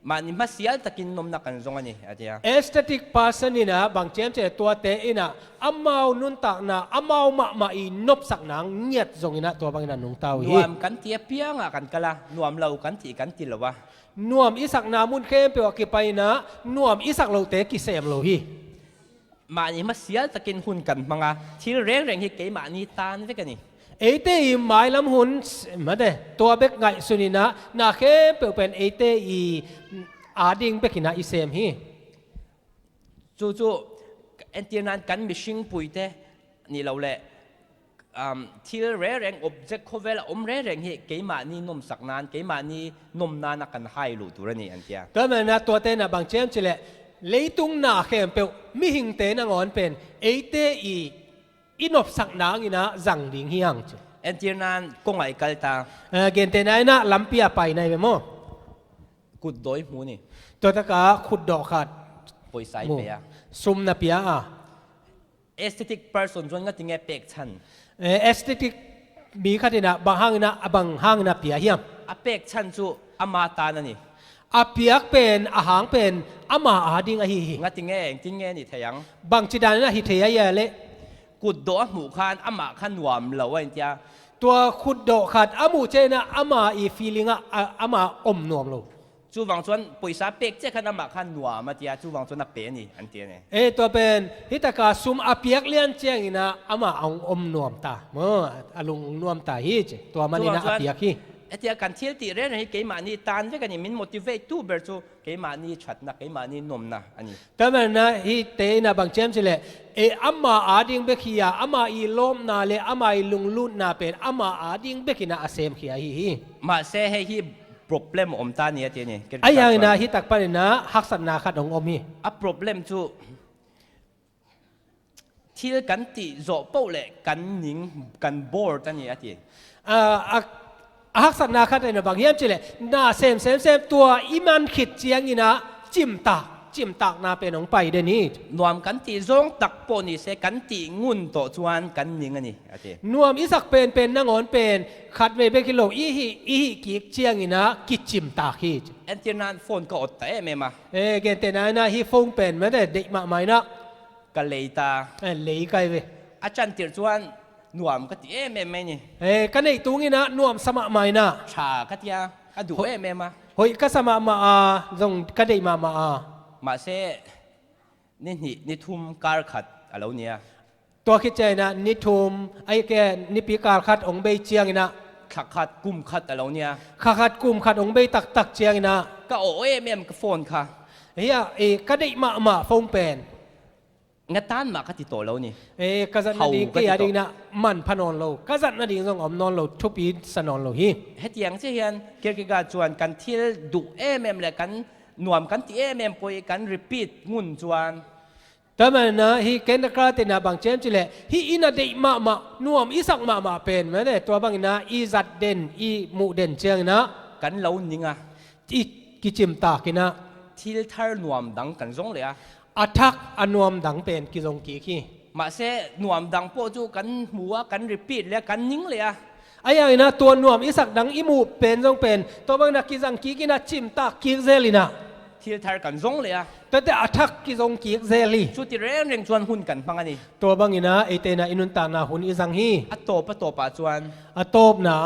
มานี่มาเสียตะกินนมนะกันจงอันนี้อะเตีย aesthetic person นี่นะบางเจมเจตัวเตอินะอามาวนุนตักนะอามาวมาอีนบสักนางเงียดจงอินะตัวบางนั้นนุงเต้าร วมกันเตียเพียงอ่ะกันกะละรวมเรากันที่กันที่ละวะ นวมอิสักนามุนเข้มเปียวกิไปนะนวมอิสักเราเตกิเซมเราฮี มานี่มาเสียตะกินหุ่นกันมังอ่ะที่เร่งที่เก๋มานี่ตานี่ได้กันนี่ เอเตอีหมายลำหุนมาเดตัวเบกไงสุนินะนาเข้มเปียวเป็นเอเตอีอาดิงเบกินะอิเซมฮี จู่ๆเอ็นตีนันกันมิชิงปุยเตนี่เราแหละที่เร่ง object เขาเวลาเร่งที่เก๋มานี่นมสักนานเก๋มานี่นมนานนักกันให้รู้ตัวนี่อันเดีย ก็เหมือนนะตัวเตนะบางเจมจิเลเลยตุงนาเข้มเปียวมิหิงเตนะงอนเป็นเอเตอีอินบสักนางอินะจังดิงฮียัง เอ็นตีนันกงไอกัลตา เกณฑ์เตนะนะลำเปียไปในเบโม กุดโดยมูนี่ ตัวตะกาขุดดอกขาด ปุยใส่เปีย ซุมนาเปียอ่ะ aesthetic person จนก็ติงเงเป็กชัน เอสเตติกมีขัดนะบางห้างนะบางห้างนะเปียเฮียม อาเป็กชันจู่อามาตานั่นนี่ อาเปียกเป็นอาหางเป็นอามาอาดิงอาฮี งัดติงเงงติงเงนี่เทียง บางจิดานนะฮิเทียเยเล กุดโดหมู่คานอามาขันวมเหล่าอันเดีย ตัวขุดดอกขาดอามูเจนะอามาอีฟีลิงอะอามาอมนวมโล จู่วังชวนปุยสาเป็กเจ้าขันอามาขันวมมาเดียจู่วังชวนนับเป็นนี่อันเดียเนี่ย ตัวเป็นฮิตากาซุมอาเปียกเลียนเจียงอินะอามาเอาอมนวมตาอาลุงนวมตาฮีเจตัวมันนี่นะอาเปียกฮี ไอ้ที่การเที่ยวตีเรื่องนี้เก๋มานี่ตานด้วยกันนี่มัน motivate ตู้เบอร์จูเก๋มานี่ชัดนะเก๋มานี่นมนะอันนี้ แต่มันนะฮิเตนะบางเจมสิเลอามาอาดิงเบคียาอามาอีลมนาเลอามาอีลุงลุนนาเป็นอามาอาดิงเบกินะอาเซมคียาฮี มาเซ่ให้ฮี problem อมตาเนี่ยเจนี่ ไอ้ยังนะฮิตักปานินะฮักษณะขัดองอมี อ่ะ problem จูที่กันตีโจเป้าเลยกันหนิงกันบอร์ตันนี่อ่ะที ฮักษณะขัดในบางเฮียมจิเลน่าเซมตัวอิมันขิดเจียงอินะจิมตากนาเป็นองไปเดนี่ นวมกันตีจงตักปนี่เสกันตีงุนโตจวนกันหนิงอันนี้อ่ะที นวมอิสักเป็นนางอนเป็นขัดเวเบกิโลอีฮิกิกเจียงอินะกิจิมตากฮี เอ็นที่นั่นโฟนก็อดแต่เมมา เกณฑ์แต่นั้นนะฮิฟงเป็นไม่ได้เด็กมาใหม่นะ กันเลยตา เลยไกลเว อาจารย์ตีจวนนวมก็ตีเมไม่นี่ กันในตุงินะนวมสมัครใหม่นะ ชาก็ตีอะดูเมมา เฮ้ยก็สมัครมาตรงก็ได้มามาเซ่นี่ทุ่มการขัดอะไรเนี่ย ตัวคิดใจนะนิทุมไอ้แกนิปีการขัดองเบยเจียงนะ ขัดกุมขัดอะไรเนี่ย ขัดกลุ่มขัดองเบยตักเจียงนะ ก็โอ้เมก็โฟนค่ะ เฮียก็ได้มาฟงเป็น งัดต้านมาก็ติดตัวแล้วนี่ ก็จะนาดีก็อย่าดีนะมันพนนโลก็จะนาดีต้องอมนอนโลทุปีสนนโลฮี เฮ็ดยังเช่นเกี่ยวกับจวนกันที่ดูเลยกันนวมกันที่ปอยกัน repeat งุนจวน แต่มันนะฮีเกณฑ์กระตินะบางเจมจิเลฮีอินาดีมานวมอิสักมาเป็นไหมเนี่ยตัวบางนะอีจัดเด่นอีมูเด่นเจียงนะ กันเหล่านี้อ่ะ อีกิจิมตากินะ ที่ทาร์นวมดังกันจงเลยอ่ะ อัทักอนวมดังเป็นกิจงกีขี้ มาเสนวมดังโปจูกันหัวกัน repeat เลยกันนิ่งเลยอ่ะ ไอ้ยังนะตัวนวมอิสักดังอิมูเป็นจงเป็นตัวบางนักกิจังกีกินะจิมตากิเซลินะ ที่ทาร์กันจงเลยอ่ะ แต่อัทักกิจงกีเซลี ชุดที่เร่งจวนหุ่นกันพังอันนี้ ตัวบางนะไอเตนะอินุนตานาหุนอิสังฮี อัตโตปะจวน อโตบนะ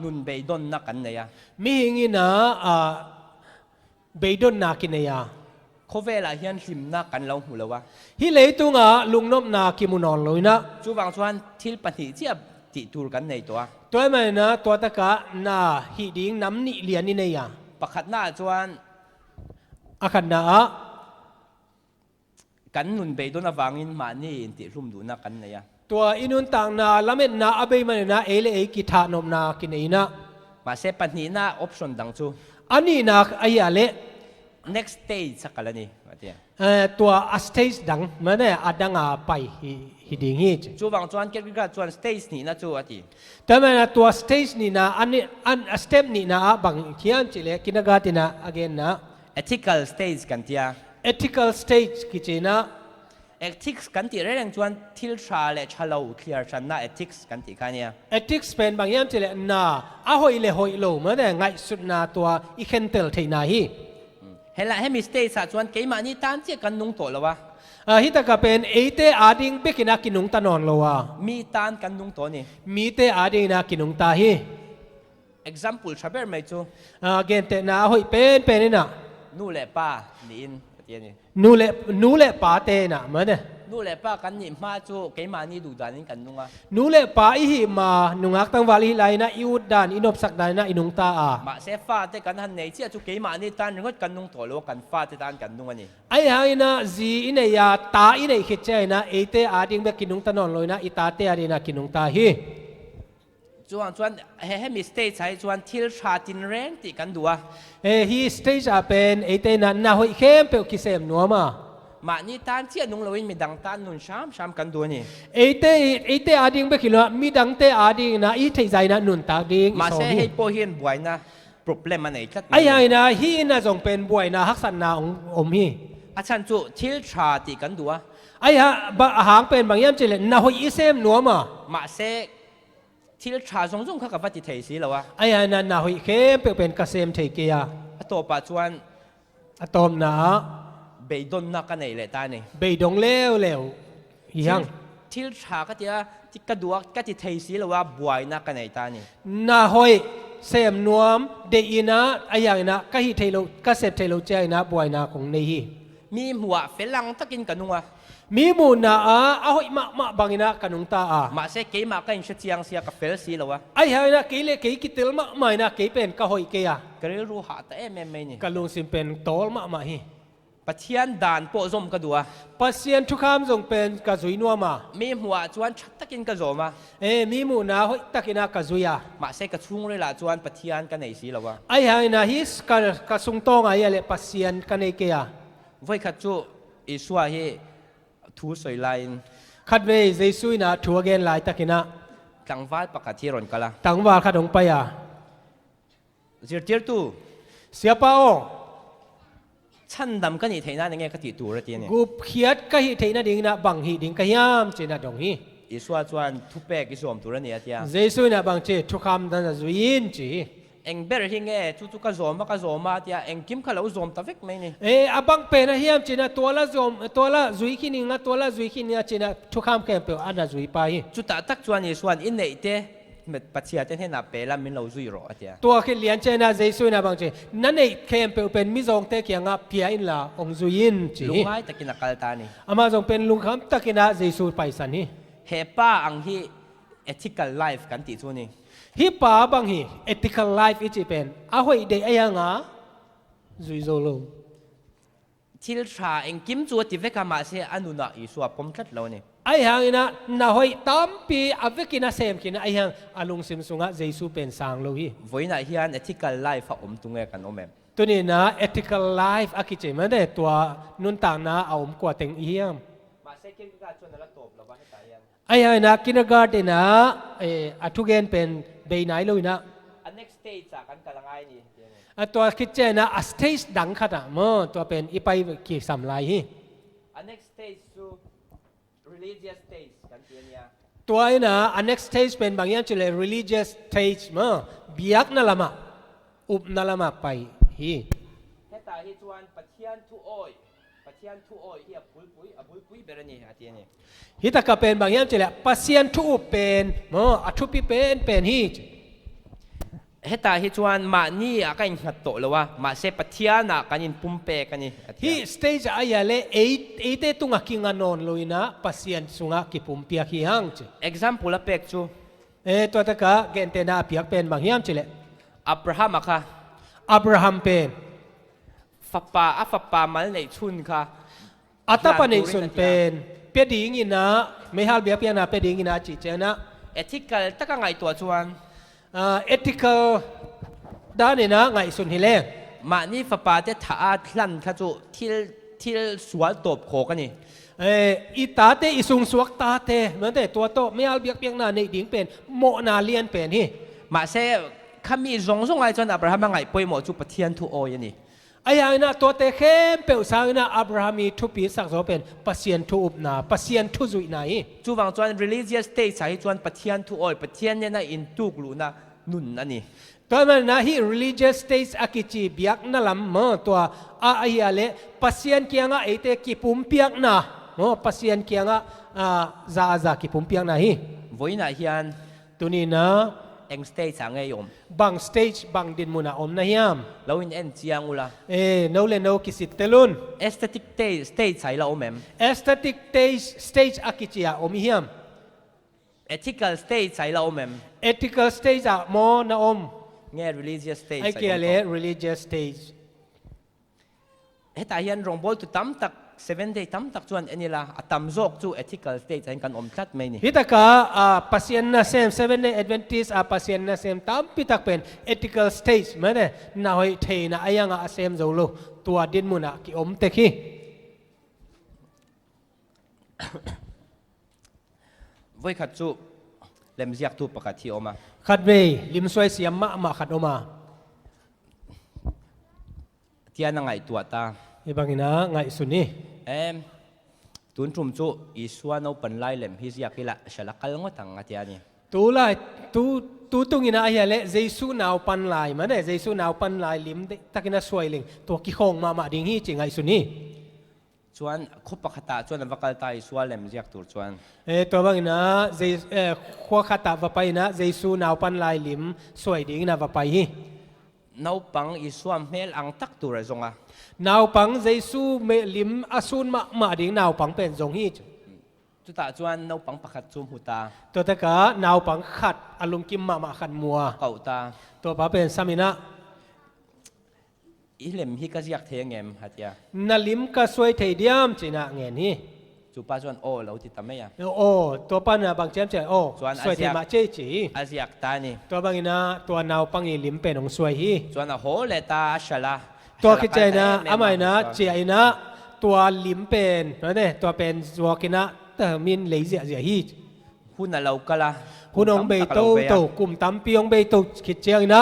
นุนเบยดอนนักกันเลยอ่ะ มีหิงินะเบยดอนนากินเนีย เขาเวลาเฮียนสิมนักกันเราหูแล้ววะ ฮิเลยตุงลุงนบนากิมุนอนเลยนะ จูบางส่วนที่ปฏิเจียบติตูกันในตัว ตัวมันนะตัวตะกะนาฮิดิงน้ำนิเลียนนี่เนี่ย ประคัดหน้าจวน อาคันนะ กันนุนเบดนวางอินมานี่อินติรุมดูนักกันเนี่ย ตัวอินุนต่างนาละเม็ดนาอเบยมันนาเอเลเอกิธานมนากินเอนะ มาเซปันนี้น่าออปชั่นดังจู อันนี้นาอายาเล next stage สักกันนี่ว่าเดีย ตัวสเตจดังมันเนี่ยอดังอาไปฮิดิงิจ จูวางจวนเกิดกับจวน stage นี่นะจูว่าดี แต่เมื่อตัวสเตจนี่นะอันนี้สเต็ปนี่นะบางเทียนจิเลกินกาตินะ again นะ ethical stage กันเดีย ethical stage กิจนะ ethics กันที่เรื่องจวนทิลชาเลชาลาวเคลียร์ชันน่า ethics กันที่กันเนี่ย ethics เป็นบางอย่างจิเลนะอาหอยเลหอยโลมันเนี่ยไงสุดนาตัวอีเคนเตลเทนาฮี เห็นละให้มีสเตจจวนเกี่ยมานี่ตานเจ้ากันนุ่งโตแล้ววะ ฮิตากาเป็นเอเตอาดิงเบกินากินุงตานอนโลวะ มีตานกันนุ่งโตนี่ มีเตอาดิงนากินุงตาฮี example ชาเบอร์ไม่จู เกนเตนาหอยเป็นนี่นะ นู่นแหละป้านี่อินเดียนี่ นูเลปาเตนะมันเนี่ย นู่นแหละป้ากันนี่มาจูเกี่ยมานี่ดูดานี่กันนุ่งอ่ะ นูเลปาอิหิมานุงักตั้งวาลีไลนะอิวดานอินบสักดานนะอินุงตาอา มาเซฟ้าแต่กันหันไหนเจ้าจูเกี่ยมานี่ตานรึงกันนุ่งโตแล้วกันฟ้าแต่ตานกันนุ่งอันนี้ ไอ้หายนะจีอินเนียตาอินเนียคิดใจนะเอเตอาดิงเบกินุงตานอนลอยนะอิตาเตอาดินะกินุงตาฮี จวนให้มีสเตจใช้จวนทิลชาตินแรงติกันดูอ่ะ ฮีสเตจอาเป็นเอเตนันนาหอยเข้มเปลกิเซมนัวมา มานี่ตานเจ้านุ่งเราอินมีดังตานนุ่นชามกันดูนี่ เอเตอาดิงเบกิโลมีดังเตอาดิงนะอีเทใจนะนุนตาดิง มาเซให้โปเฮียนบวยนะ problem มันไหนชัด ไอ้หายนะฮีน่าจงเป็นบวยนะฮักสันนาอมฮี อาจารย์จูทิลชาติกันดูอ่ะ ไอ้หางเป็นบางอย่างเจริญนาหอยอีเซมนัวมา มาเซทิลชาส่งข้ากับวัติเทสีแล้ววะ ไอ้หายนะนาหอยเข้มเป็นเกษมเทเกีย ตัวปัจจุบัน อะตอมนะ เบยดนนักกันไหนเลยตานี่ เบยดงเลวยัง ทิลชาก็จะที่กระดูกก็จะเทสีแล้วว่าบวยนักกันไหนตานี่ นาหอยเซมนวมเดีนะไอ้ยังนะก็ฮิเทโลก็เซฟเทโลเจนะบวยนาของเนฮี มีหัวเฟลังตะกินกันนัว มีมูนาอาหอยมาบางนะกันุงตามาเสกมาก็ยังเชียงเสียกับเฟลสีแล้ววะ ไอ้หายนะเกเลกิติลมาไม่นะเกเป็นก็หอยเกีย ก็เลยรู้หาแต่ไม่นี่ กลุงสิเป็นโตลมาฮี ปัจเจียนด่านโปะซมกระดัว ปัสเซียนทุกคำจงเป็นกะจุยนัวมา มีหัวจวนชัดตะกินกระโจมา มีมูนาหอยตะกินากะจุยา มาเสกกระชุ่งเลยล่ะจวนปัจเจียนกันไหนสีแล้ววะ ไอ้หายนะฮิสกะสุงตองไอ้เลปัสเซียนกันเอเกีย ไว้ขัดจูอิสวาเฮทูสวยไลน์ คัดเวเจสุยนะทัวเกนไลตะกินะ กังวาดปากกาที่รอนกันละ ตังวาขัดองไปอ่ะ เจียร์ตู เสียเป้า ฉันดำกันอีเทน่าในแง่กติตัวระเทียนเนี่ย กูเขียดก็ฮิเทนะดิ่งนะบังฮิดิ่งก็ยามเจนะดงฮี อิสวาจวนทุเปกอิสวมตัวระเนี่ยเทีย เจสุยนะบังเจทุกคำนั้นจุยินจี เอ็งเบอร์ฮิงเง่ทุกกระโจมกระโจมาเทียเอ็งกิมขลุ่มโจมตะเวกไหมนี่ อบังเป็นนะเฮียมเจนะตัวละจอมตัวละจุยขินิงนะตัวละจุยขินิงเจนะทุกคำแค่เปล่าอันนั้นจุยไป จุดตักจวนอิสวานอินเนเตเม็ดปัจเจียเตเห็นนับเปล่ามินเราจุยรอเทีย ตัวแค่เลียนเจนะเจสุยนะบังเจนั่นเองแค่เปล่าเป็นมิจงเตะเกียงอ่ะเพียอินละองจุยินจี ลุงไม้ตะกินักกัลตานี่ อามาจงเป็นลุงคำตะกินะเจสุไปสันนี่ เฮป้าอังฮีเอทิค a l life กันติดตัวนี่ ฮิปาบังฮี ethical life อีจีเป็นอาหอยเดียยังอ่ะจุยโซโล ทิลชาเอ็งกิมจวดที่เวกามาเสอนุนาอิสวาผมชัดแล้วนี่ ไอ้หางนะน่าหอยตามปีอเวกินะเซมกินะไอ้หางอาลุงซิมซุงะเจสุเป็นสังโลฮี วันนี้เฮียนเอทิค a l life อมตุงเอกันอมเอ็ม ตัวนี้นะ ethical life อากิเจมันได้ตัวนุนต่างนะเอาผมกว่าเต็งเยี่ยม มาเสกินก็ชวนนักตบแล้วว่าให้ตายยัง ไอ้หางนะกินการ์เดนนะอัทุเกนเป็นเบย์ไหนเลยนะ อัน next stage จากกันกันละไงนี่ ตัวคิดเจนะ stage ดังขนาดมั้งตัวเป็นอีไปกี่สำไรฮี อัน next stage to religious stage กันเทียเนี่ย ตัวนี้นะ next stage เป็นบางอย่างจะเลย religious stage มั้งเบียกนั่นละมาอุบนั่นละมาไปฮี ให้ตายให้จวนปัจเจียนทุโอยปัจเจียนทุโอยเฮียปุยปุยเบรนี่อาเทียนี่ ฮิตากาเป็นบางอย่างจะเลยปัสเซียนทุบเป็นมั้งอัทุปีเป็นฮี ให้ตายให้จวนมานี่อากันหัดโตแล้วว่ามาเสปัจเจียนอากันยินปุ่มเปกันนี่ ฮีสเตจอายาเลเตตุงกิงานอนลุยนะปัสเซียนสุงะกิปุ่มเปียกีฮังจ example ละเป็กจู ตัวตะกะเกนเตนาเปียกเป็นบางอย่างจะเลย อับราฮัมอะค่ะ อับราฮัมเป็น ฝัปปามันในชุนค่ะ อัตปนิสุนเป็นเปียดีงินะไม่ฮัลเบียเปียนาเปียดีงินะจีเจนะ ethical ตะกังไงตัวชวน ethical ด้านนี้นะไงสุนฮิเลง มานี่ฝาปาเตถาทลันขจุที่สวนตบโขกันนี่ อีตาเตอีสุงสวกตาเตเหมือนแต่ตัวโตไม่ฮัลเบียเปียนาในดิ่งเป็นโมนาเลียนเป็นฮีมาเซ่ข้ามีรงไงจนอับราฮัมไงป่วยหมดจุปเทียนทุโอยันนี่ไอ้ยังนะตัวเตเข้มเปลวสาวนะอับราฮัมมีทุปีสักโซเป็นปัสเซียนทุอุบนาปัสเซียนทุจุยนาจูวังจวน religious state ใช้จวนปเทียนทุโอปเทียนเนี่ยนะอินทุกลูนะนุนอันนี้ตัวมันนะฮี religious states อากิจีบิยกนั่นลำมั้งตัวไอ้ยาเล่ปัสเซียนเกียงไอ้เตกิปุ่มเปียกนะปัสเซียนเกียงซากิปุ่มเปียกนะฮีวันนี้เฮียนตัวนี้นะเอ็งสเตจสังเกตอมบางสเตจบางดินมุนาอมนะฮิมเราอินเอ็นจียงอุลานู่นเลยนู่นคิดเตลุนเอสเตติกสเตจใส่เราอมเอ็มเอสเตติกสเตจอากิจียอมฮิมเอทิคอลสเตจใส่เราอมเอ็มเอทิคอลสเตจอะโมนะอมเงี้ย religious stage ไอ้เกี่ยเลย religious stage เฮ้แต่ยันรองบอลตุตั้มตัก7 day ตั้มตักจวนอันนี้ละตั้มโจกจู ethical stage ให้กันอมทัดไหมนี่ฮิตกะปัสยันนะเซม7 day Adventistปัสยันนะเซมตั้มพิตักเป็น ethical stage เหมือนเนี่ยน่าให้เทนะไอ้ยังเซมจะรู้ตัวดินมุนะกิอมเตคีไว้ขัดจูเล่มเสียกทูปกติออกมาขัดเวลิมสวยเสียมมาขัดออกมาเทียนนั่งไงตัวตาอีบางนะไงสุนีตุนจุ่มจูอีสวนเอาเป็นไล่เล่มฮิสยากิละฉลักกันงดตั้งอาทิตย์นี้ตัวไล่ตัวตรงนี้นะไอ้เล่เจสุนเอาปันไล่มันเนี่ยเจสุนเอาปันไล่ลิมตะกินะสวยลิงตัวกิคงมาดิ่งฮีจริงไงสุนีชวนคุปปะขตาชวนวักตาอิสวาเลมเรียกตัวชวนตัวบางนะเจขวาขตาวัไปนะเจสูนาวปันลายลิมสวยดิ่งนะวัไปฮีนาวปังอิสวามเมลอังตักตัวระจงอ่ะนาวปังเจสูเมลิมอาซูนมาดิ่งนาวปังเป็นจงฮีจุดตาชวนนาวปังประคัดจุมหุตาตัวตะกานาวปังขัดอารมณ์กิมมาขัดมัวเก่าตาตัวป้าเป็นสามินะอีเล่มฮิกัสยักเทียงเอ็มฮัตยานาลิมก็สวยเทียมจีน่าเงี้ยนี่จุป้าชวนโอ้เราติดตามไหมยังโอ้ตัวป้าน่ะบางเจ้าเจ้าโอ้สวยเทียมเจ๊จีอายักตานี่ตัวบางนะตัวนาวปังอีลิมเป็นองสวยฮีชวนโหเลตาชลาตัวคิดใจนะอาไม่นะเจียนะตัวลิมเป็นนั่นเองตัวเป็นวอกินะแต่มินเลยเสียฮีหุ่นเราก็ละหุ่นองเบโตกลุ่มตั้มปีองเบโตคิดเจียนะ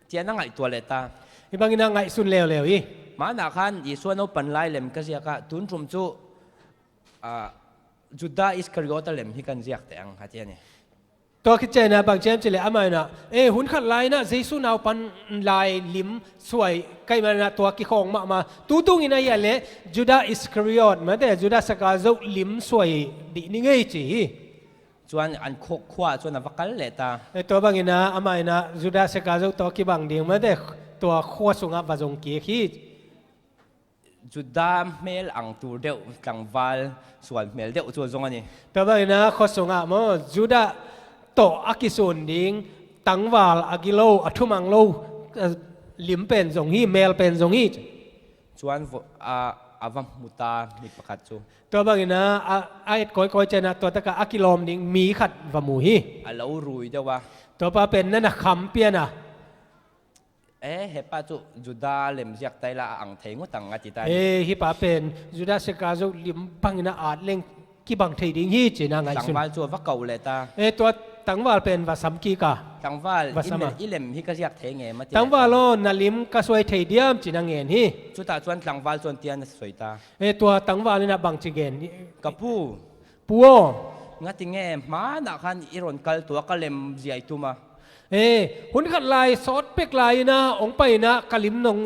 เจียนั่งไงตัวเลตาอีบางอย่างไงสุนเลวอีมาหนักขันอีส่วนเอาปันไล่เล่มก็เสียกะตุนจุ่มจูจุดได้อิสคาริโอตเล่มที่กันเสียกแต่งฮัตเจนี่ตัวคิดใจนะบางเจมส์เลยอามานะหุ่นขัดไล่นะเจสุนเอาปันไล่ลิมสวยใกล้มานะตัวกิคงมาตุ้งอินะยันเลยจุดได้อิสคาริโอตมาแต่จุดได้สกาโซลิมสวยดีนี่ไงจีชวนอันโคขวาชวนอันวักเลตาตัวบางอย่างนะอามานะจุดได้สกาโซตัวกิบางเดียงมาแต่ตัวขั้วสุงบาจงกีขี้จุดดามเมลอังตูเดียวกลางวัลส่วนเมลเดียวตัวจงอันนี้แต่ว่านะขั้วสุงมั้งจุดาโตอากิสุนดิ้งตังวัลอากิโลอัทุมังโลลิมเป็นจงฮีเมลเป็นจงฮีชวนอาวัมมุตามีประคัดจูตัวบางนะไอ้ก้อยเจนะตัวตะกะอากิโลมดิ้งมีขัดวามูฮีอาเรารุยเดียวว่าตัวป้าเป็นนั่นนะคำเปียนะเฮป้าจูจุดาเล่มเสียกไตละอังเทงตังอาทิตย์ฮิป้าเป็นจุดาเสกาจูลิมบังนะอาจเล่งกีบังเทดิ้งฮีจีนังไงสุนตังวาลจูวักเก่าเลยตาตัวตังวาลเป็นวาสัมกีกาตังวาลอิเล่มฮิก็เสียกเทงเงมาตังวาลนัลิมก็สวยเทเดียมจีนังเงินฮีจุดตาชวนตังวาลชวนเตียนสวยตาตัวตังวาลนี่นะบังจีเกนกับผู้งัดติงเงมาหนักขันอิรอนกัลตัวกัลเล่มใหญ่ตัวมาหุ่นขัดลายซอสเป็กลายนะองไปนะกะลิมนง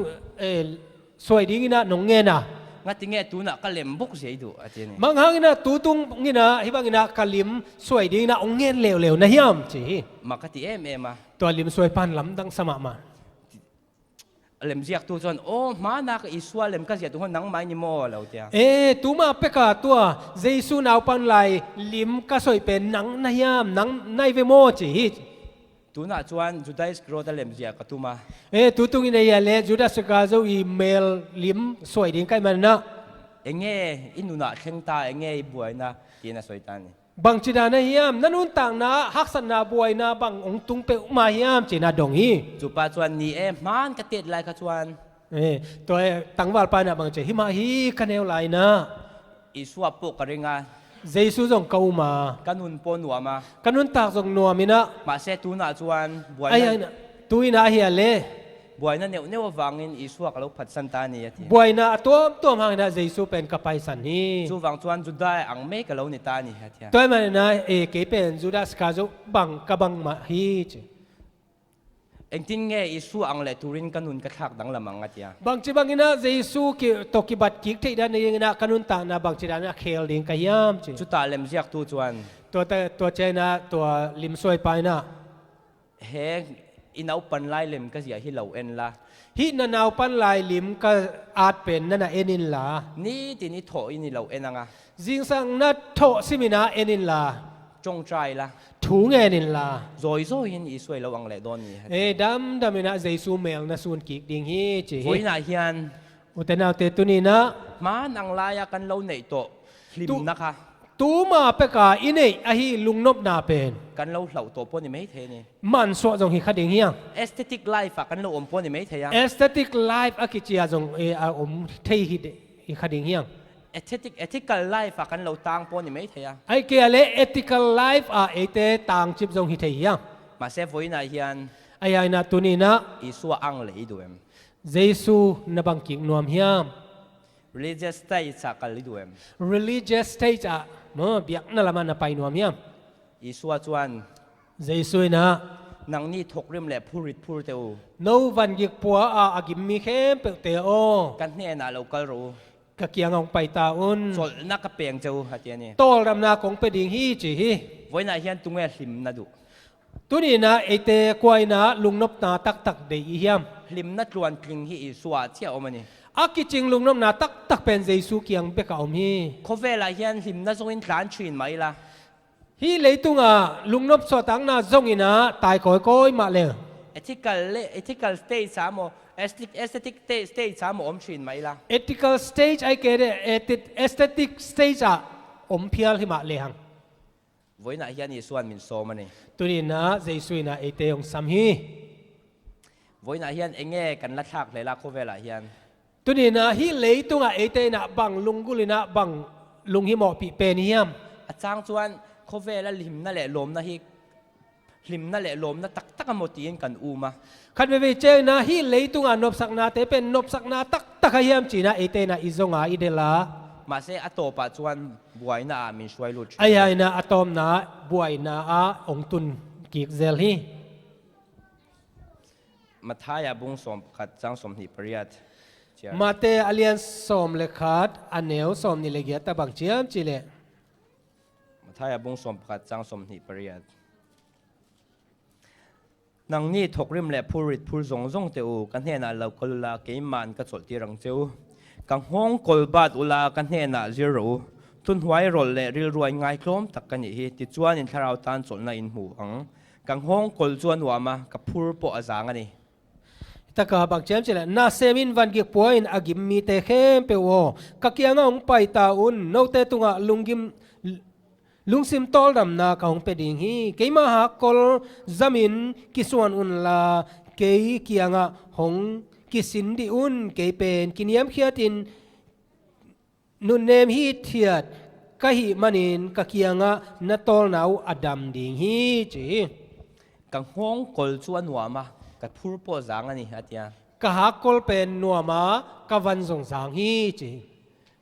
สวยดีนะนงเงินนะงัดติงเงตูน่ะกะลิมบุกเสียดูอาจารย์มังหังนะตูตุงงี้นะฮิบังนะกะลิมสวยดีนะองเงินเหลวๆนะเฮียมจีมากะติมาตัวลิมสวยปันลำดังสมามาเล่มเสียกตัวจนโอ้มานักอิสวาเล่มก็เสียตัวคนนังไม่นิโม่แล้วเดียตูมาเป็กตัวเจสุนเอาปันลายลิมก็สวยเป็นนังนะเฮียมนังในเวโมจีตัวน่ะชวนจุดได้สกรอตเล่มเสียกตัวมาตัวตรงนี้เนี่ยเลยจุดได้สกาโซอีเมลลิมสวยดิ้งใกล้มันนะ enge inuna khengta enge buaina tina soitani bang chida na hiam nanun tang na haksan na buai na bang ong tung pe ma hiam china dong hi chu pa chuan ni man ka tet lai ka chuanตัวตังวาลปานะบางเจหิมาฮีคะแนวไหลนะ iswa po ka ringa เจสุจงเกามา kanun po nuwa ma กันนุนตากจงนัวมินะ ma se tu na chuan ไอ้ยังนะตุยนะเฮียเล่ buaina ne wangin iswa ka lo phat san ta ni ati บวยนะตัวมังนะเจสุเป็นกับไปสันนี้ chu wang chuan judai ang me ka lo ni ta ni hatia ตัวมันนะเกเป็นจูดาสกาโจบังกับบังมาฮีเจ eng tin nge isu ang le turin kanun ka thak dang lamang atia บางจีบางอินะเจสุกิตกิบัดกิกที่ด้านนี้นะกันนุนตากนะบางจีด้านนะเคลดิงกายามเจ chu ta lem ziak tu chuan ตัวเจนะตัวลิมซวยไปนะ he inau pan lai lem ka zia hi lo en la ฮินานาวปันลายลิมก็อาจเป็นนั่นเอนินลา ni ti ni tho ini lo enanga จิงสังนัดโถซิมินาเอนินลา chong trai la ถูงเอนินลา zoi zo hin isoi lo ang le don ni ดัมมินะเจซูเมลนะส่วนกิกดิงฮีจี voi na hian อุตนาวเตตุนีนะ man ang laya kan lo nei to hlim na kha ตูมาเปกาอินเออฮีลุงนบนาเป็น kan lo hlau to po ni mai the ni มันสวจงฮิคัดดิงเฮียง aesthetic life kan lo om po ni mai the ya เอสเตติกไลฟ์อากิจิอาจงอาอมเทฮิคัดดิงเฮียง ethical life kan lo tang po ni mai the ya ไอเกเลเอติคัลไลฟ์อาเอเตตางจิบจงฮิเทียง ma se voi na hian ไอ้นะตุนีนะ isua ang le iduem เจซูนบังกิกนวมเฮียม religious state sa kal iduem religious stage อะเมื่อเบียกนั่นละมันไปนวมเฮียม isua chuan เจซูนะ nang ni thok rim le phurit phur teu โนวันยิกปัวอากิมมีเข้มเปเตโอ kan hne na lo kal ro กะเกียงองไปตาอุน chol na ka peng cheu hatia ni โตรำนาของเปดิงฮีจีฮี voi na hian tunge hlim na du ตุนีนะเอเตกวยนะลุงนบนาตักเดียเฮียม hlim na tluan tling hi isua chia omani อากิจิงลุงนบนาตักเป็นเจซูเกียงเปกาอมฮี khovela hian hlim na zongin tlan thin mai la ฮีเลยตุงอ่ะลุงนบสตังนาจงอินะตายก้อยมาเลย ethical state samo aesthetic state samo om thin mai la ethical stage ไอเกเรaesthetic stage อ่ะอมเพียลหิมาเลยหัง voi na hian isuan min so mani ตุนีนะเจซูนะเอเตองซัมฮี voi na hian enge kan la thak le la khovela hian ตุนีนะฮีเลยตุงอ่ะเอเตนะบังลุงกุลินะบังลุงหิมอปีเป็นเฮียม achang chuan khovela hlim na le lom na hi hlim na le lom na tak amotin kan uma คันเวเจนะฮีเลยตุงอ่ะนบสักนาเตเป็นนบสักนาตักเฮียมจีนะเอเตนะอิจงอ่ะอิเดลา ma se atopa chuan buai na min shwai lut ไอ้ยัยนะอะตอมนะบวยนะอาองตุนกิกเซลฮี mathaya bung som khat chang som ni pariat มาเตอเลียนสอมเลขาดอันเนวสอมนิเลเกียตะบังเจียมจิเล mathaya bung som khat chang som ni pariat nang ni thok rim le phurit phur zong te u kan hne na lo kolula ke man ka chol ti rang cheu kang hong kolbat ula kan hne na zero tun huai rol le ril ruai ngai klom tak kan hi ti chuan in tharau tan chol na in hu ang kang hong kol chuan wama ka phur po azang ani ตะกาบังเจียมจิเลนาเซมินวันกิกปวยอากิมมีเตเข้มเปวกักยังองไปตาอุนโนเตตุงะลุงซิมตอลดำนาของเปดิงฮีเกยมาหากอลซามินกิสวนอุนลาเกยเกียงะหงกิสินดิอุนเกยเป็นกินยามเขียตินนุนเนมฮีเทียดกะหิมันินกักยังะนาตอลนาวอดัมดิงฮีจี kang hong kol chuan wama ka phur po zang ani hatia กะหากอลเป็นนัวมากะวันสงสางฮีจี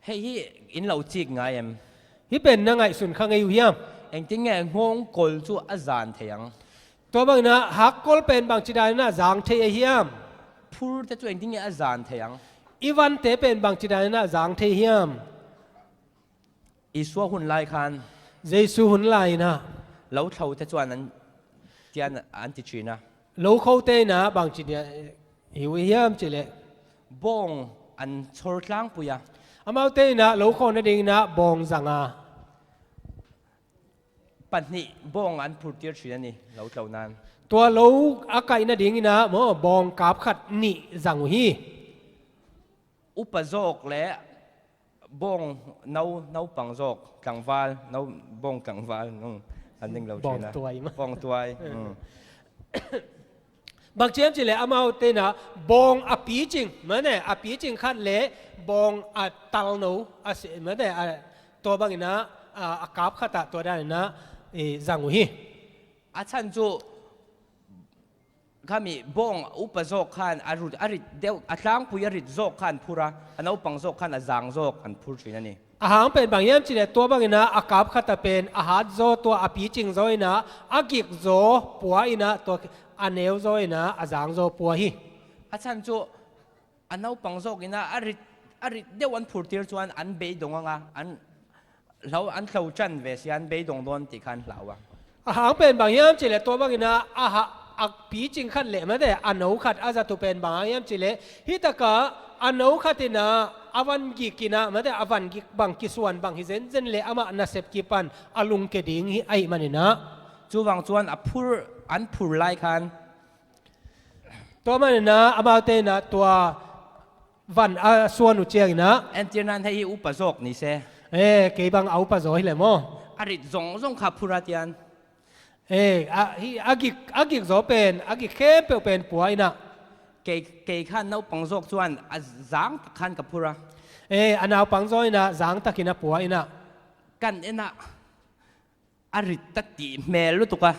hei hi in lo chik ngai em ฮิเป็นนังไงสุนขังไงอยู่ยาม eng ting nge hong kol chu azan theyang ตัวบางนะหากอลเป็นบางจิดานะจางเทียเฮียม phur te chu eng ting nge azan theyang อีวันเตเป็นบางจิดานะจางเทียเฮียม iswa hun lai khan เจสูหุนไลนะ lo thau te chuan an tian an ti china โลเขาเตนะบางจิดาหิวเฮียมจิเล bong an chor tlang puya อามาเตนะโลเขานั่นเองนะบองจังอา pan ni bong an phur tir china ni lo tlau nan ตัวโลอากาศนั่นเองนะมอบองกาบขัดนี่จังฮี upazok le bong nấu bằng dọc cẳng val nấu bong cẳng val anh đừng lâu Bong chuyện là tuai mà. bong tuai บางเจียมจิเลอามาเตนะบองอปีจิงเหมือนเนี่ยอปีจิงคัดเละบองอัดตัลโนอาศัยเหมือนเนี่ยตัวบางนะอากาบขัดตัวได้นะจังหุย อาจารย์จูข้ามีบองอุปโภคขันอาริดเดียวอาจารย์ผู้ยริดโภคขันพูระอันเอาปังโภคขันอาจารย์โภคอันพูดชินั่นนี่ อาหารเป็นบางอย่างจิเลตัวบางนะอากาบขัดเป็นอาหารโซตัวอปีจิงโซยนะอากิกโซปัวอินะตัวอันเนวโซยนะอาจารย์โซปัวฮี อาจารย์จูอันเอาปังโภกินะอาริดเดียวอันพูดที่ชวนอันเบยดงอ่ะอันเราอันเขาจันเวสอันเบยดงโดนติขันเหล่าอ่ะ อาหารเป็นบางอย่างจิเลตัวบางนะอาหารอักปีจิงขัดเละไม่ได้อันเอาขัดอาจจะตัวเป็นบางอย่างจิเลฮิตกะอันเอาขัดนะอาวันกิกินะไม่ได้อาวันกิบางกิส่วนบางฮิเซนเซนเละอามานาเซปกิปันอาลุงเกดิงฮิไอมันนะ จูวังชวนอันพูดไล่ขัน ตัวมันนะอามาเตนะตัววันส่วนอุเจียงนะ เอ็นที่นั้นให้อุปโภคนี่เส เกี่ยบังเอาปะโซฮิเลโม อาริดจงขับพูดที่อัน อากิกโซเป็นอากิเข้มเป็นป่วยนะ เกยขันเอาปังโภคชวนอาจารย์ขันกับพูระ อันเอาปังโซยนะจางตะกินะป่วยนะ กันเอ็นะอาริดตัดตีเมลุตุกะ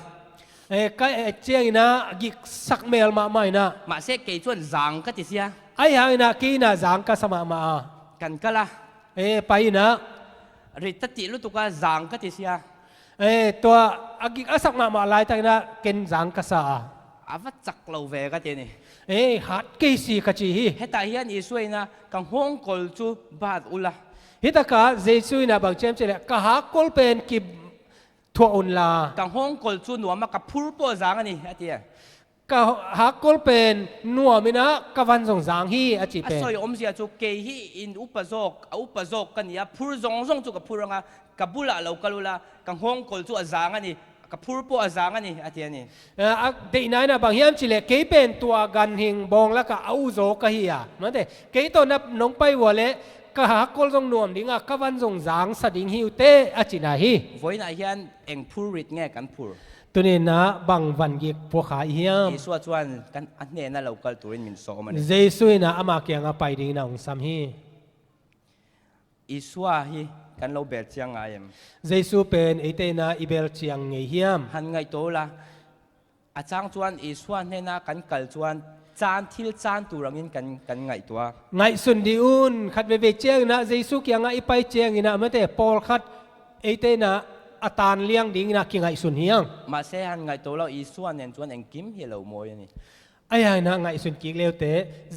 ก็เจียงนะกิกสักเมลมาไม่นะ มาเสกเกยชวนจางก็ติเสีย ไอ้ยังนะกีนะจางก็สมามา กันก็ละ ไปนะ ริดตัดตีลุตุกะจางก็ติเสีย ตัวอากิกสักมาลายแต่นะเกินจางก็สา อาวัดจักเราเวก็เจนี่ หัดกี่สีกะจี เฮตาเฮียนอีสวยนะกังฮ่องกงจูบาดอุละ ฮิตากาเจสุยนะบางเจมเจเลกะฮักกอลเป็นกิบทัวอุนลา กังฮ่องกงจูหนัวมากับพูดโปจางนี่อาทิตย์ กะฮักกอลเป็นนัวมินะกะวันสงจางฮีอาจิ อา เป็น ศัยอมเสียจูเกยฮีอินอุปโภคกันเนี่ยพูดจงจูกับพูดงากับบุละเรากลุละกังฮ่องกงจูอาจางนี่กับพูดโปอาจางนี่อาทิตย์นี่ เดนายนะบางเฮียมจิเลเกยเป็นตัวกันหิงบองแล้วก็เอาโซกะฮีอะนั่นเดเกยตัวนับน้องไปวัวเลกะฮักกอลสงนวมดิงะกะวันสงจางสดิงฮิวเตอาจินาฮี วันนี้เฮียนเอ็งพูดริดแง่กันพูด ตัวนี้นะบางวันกิกพวกขาเฮียม อีส่วนกันอันนี้น่าเราก็ตัวเองมินโซมัน เจสุยนะอามาเกียงไปดิงนะองซัมฮี อีส่วฮีกันเราเบิดเชียงไง เจสุเป็นไอเตนะอิเบลเชียงเงียม หันไงโตละอาจารย์ชวนอีส่วนเนี่ยนะกันกัลชวนจานที่จานตัวรังอินกันไงตัว ไงสุนดิอุนขัดเวเจียงนะเจสุเกียงไอไปเจียงนะไม่แต่ปอลขัดไอเตนะอาตานเลี้ยงดิ้งนะเกียงไงสุนเฮียง มาเสียหันไงโตเราอีส่วนเนี่ยชวนเองกิมเฮลโมยนี่ ไอ้ยังนะไงสุนกิกเลวเต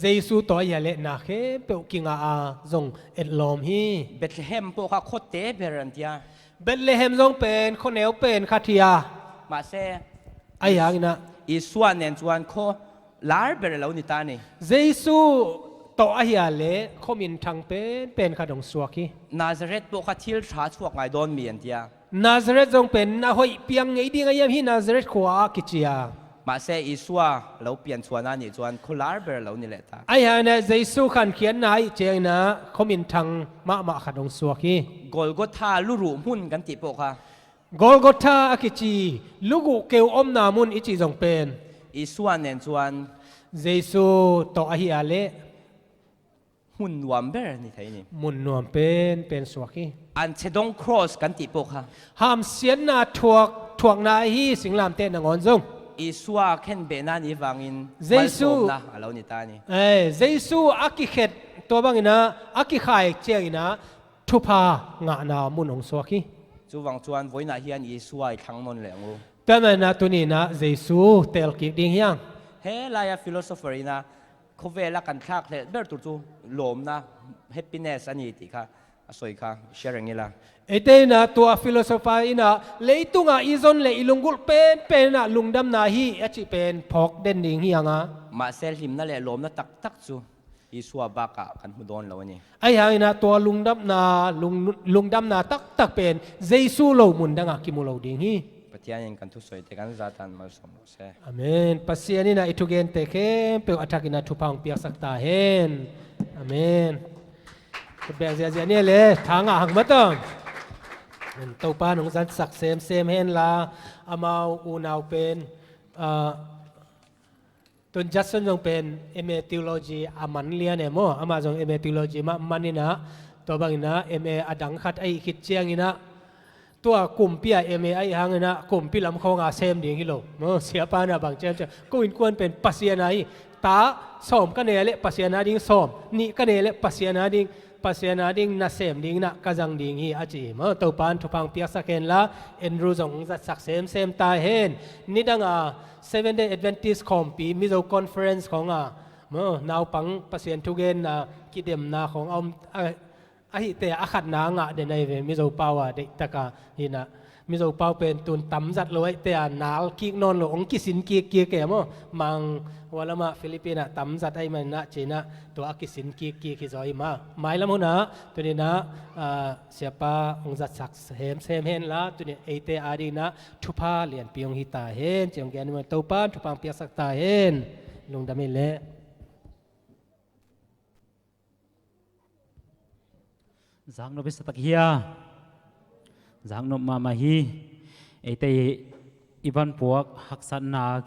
เจสุตัวอย่าเละนะเคเปียวกิงอาจงเอ็ดลอมฮี เบธเลเฮมพวกเขาโคตรเตเบรันเตีย เบธเลเฮมจงเป็นคนเหนียวเป็นคาเทีย มาเสีย ไอ้ยังนะ อีส่วนเนี่ยชวนโคลาร์เบรเรานิตานี่ เจสุตัวไอ้ยาเละเขามินทางเป็นขดงสวกี นาซาเรตพวกเขาทิลชาชวกไงโดนมีอันเตีย นาซาเรตจงเป็นนะหอยเปียงไงดีไงยังฮีนาซาเรตขวากิจยา มาเสียอีส่วเราเปลี่ยนชวนนั่นนี่ชวนโคลาร์เบรเรานี่แหละตา ไอ้ยังนะเจสุขันเขียนนายเจียงนะเขามินทางมาขดงสวกี กอลกอธาลุรุหุ่นกันติพวกเขา กอลกอธาอกิจีลูกเกวอมนามุนอิจิจงเป็น อีส่วนเนี่ยชวน เจสุตัวไอ้ยาเละ หุ่นวัมเบรนี่ไทยนี่ มุนนวมเป็นสวกี อันเชดงครอสกันติพวกเขา ห้ามเสียนนาถ่วงนายฮีสิงลามเต้นนงอนจง อีสัวเข็นเบนันอีวังอิน เจซู นะเรานิตานี่ เจสุอากิเขตตัวบางนะอากิขายเจียงนะทุพางานามุนองสวกี จูวังจวนไว้นาเฮียนอีสัวทั้งนนแหลงรู แต่มันนะตัวนี้นะเจสุเตลกิดิ้งยัง เฮลายาฟิโลโซฟีนะเขาเวลากันทักเลยเบอร์ตุจูหลมนะแฮปปี้เนสอันนี้ติค่ะสวยค่ะแชร์อย่างนี้ละ เอเตนะตัวฟิโลโซฟาอินะเลยตุงอ่ะอีซอนเลยอีลุงกุลเป็นนะลุงดำนาฮีอาจิเป็นพอกเด่นดิ้งฮียังอ่ะ มาเซลหิมนั่นแหละหลมนะตักจูอีสัวบากะกันหุดอนเรานี่ ไอ้ยังนะตัวลุงดำนาลุงดำนาตักเป็นเจสุโลมุนดังอ่ะกิมุโลดิ้งฮี ปฏิญาณกันทุสวยแต่กันจัตันมาสมเส อาเมนปัสยานี่นะอิทุเกนเตเคเปออัฐกินะทุพังเปียกสักตาเฮนอาเมน แบ่งเสียเนี่ยเลยทางอ่างมาต้องตัวป้าหนุ่งสันสักเซมเฮนลาอามาอูนาวเป็นตุนจัสซงเป็นเอเมทิโลจีอามันเลียนเอโมอามาจงเอเมทิโลจีมามันนี่นะตัวบางนะเอเมอดังขัดไอคิดเจียงนี่นะตัวกลุ่มปีเอเมไอหางนะกลุ่มปีลำคงอาเซมดิ่งฮิโลเสียป้านะบางเจ้าก็อินควรเป็นปัสยานาตาส้มกันเนเล่ปัสยานาดิ่งส้มนี่กันเนเล่ปัสยานาดิ่งปัสยานาดิ่งน่าเซมดิ่งน่ะกระจังดิ่งฮีอาจีตัวปานทุพังเปียสักเห็นละเอ็นรู้จงจัดสักเซมตาเห็นนี่ดัง7-day Adventist ของปีมิโซคอนเฟอเรนซ์ของนาวปังปัสยานทุเกนกิเดมนาของเอาไอแต่อาขัดนางเดนในมิโซเปาเด็กตะกาหินะมิโซเปาเป็นตุนตำจัดเลยแต่นาวกิกนอนหลงกิสินกิกแก่มั้งมังวลามาฟิลิปปินส์ตำจัดไอมันนะจีนะตัวกิสินกิขจอยมาหมายละมั้งนะตัวนี้นะเสียป้าองจัดสักเซมเห็นละตัวนี้ไอแต่อาดีนะทุพาเลียนปีองหิตาเห็นจียงแกนมันตัวป้าทุพังเปียสักตาเห็นลงดำไม่เละGiang no bisa tak hia, Giang no mama hi, ete iban puak haksan nag,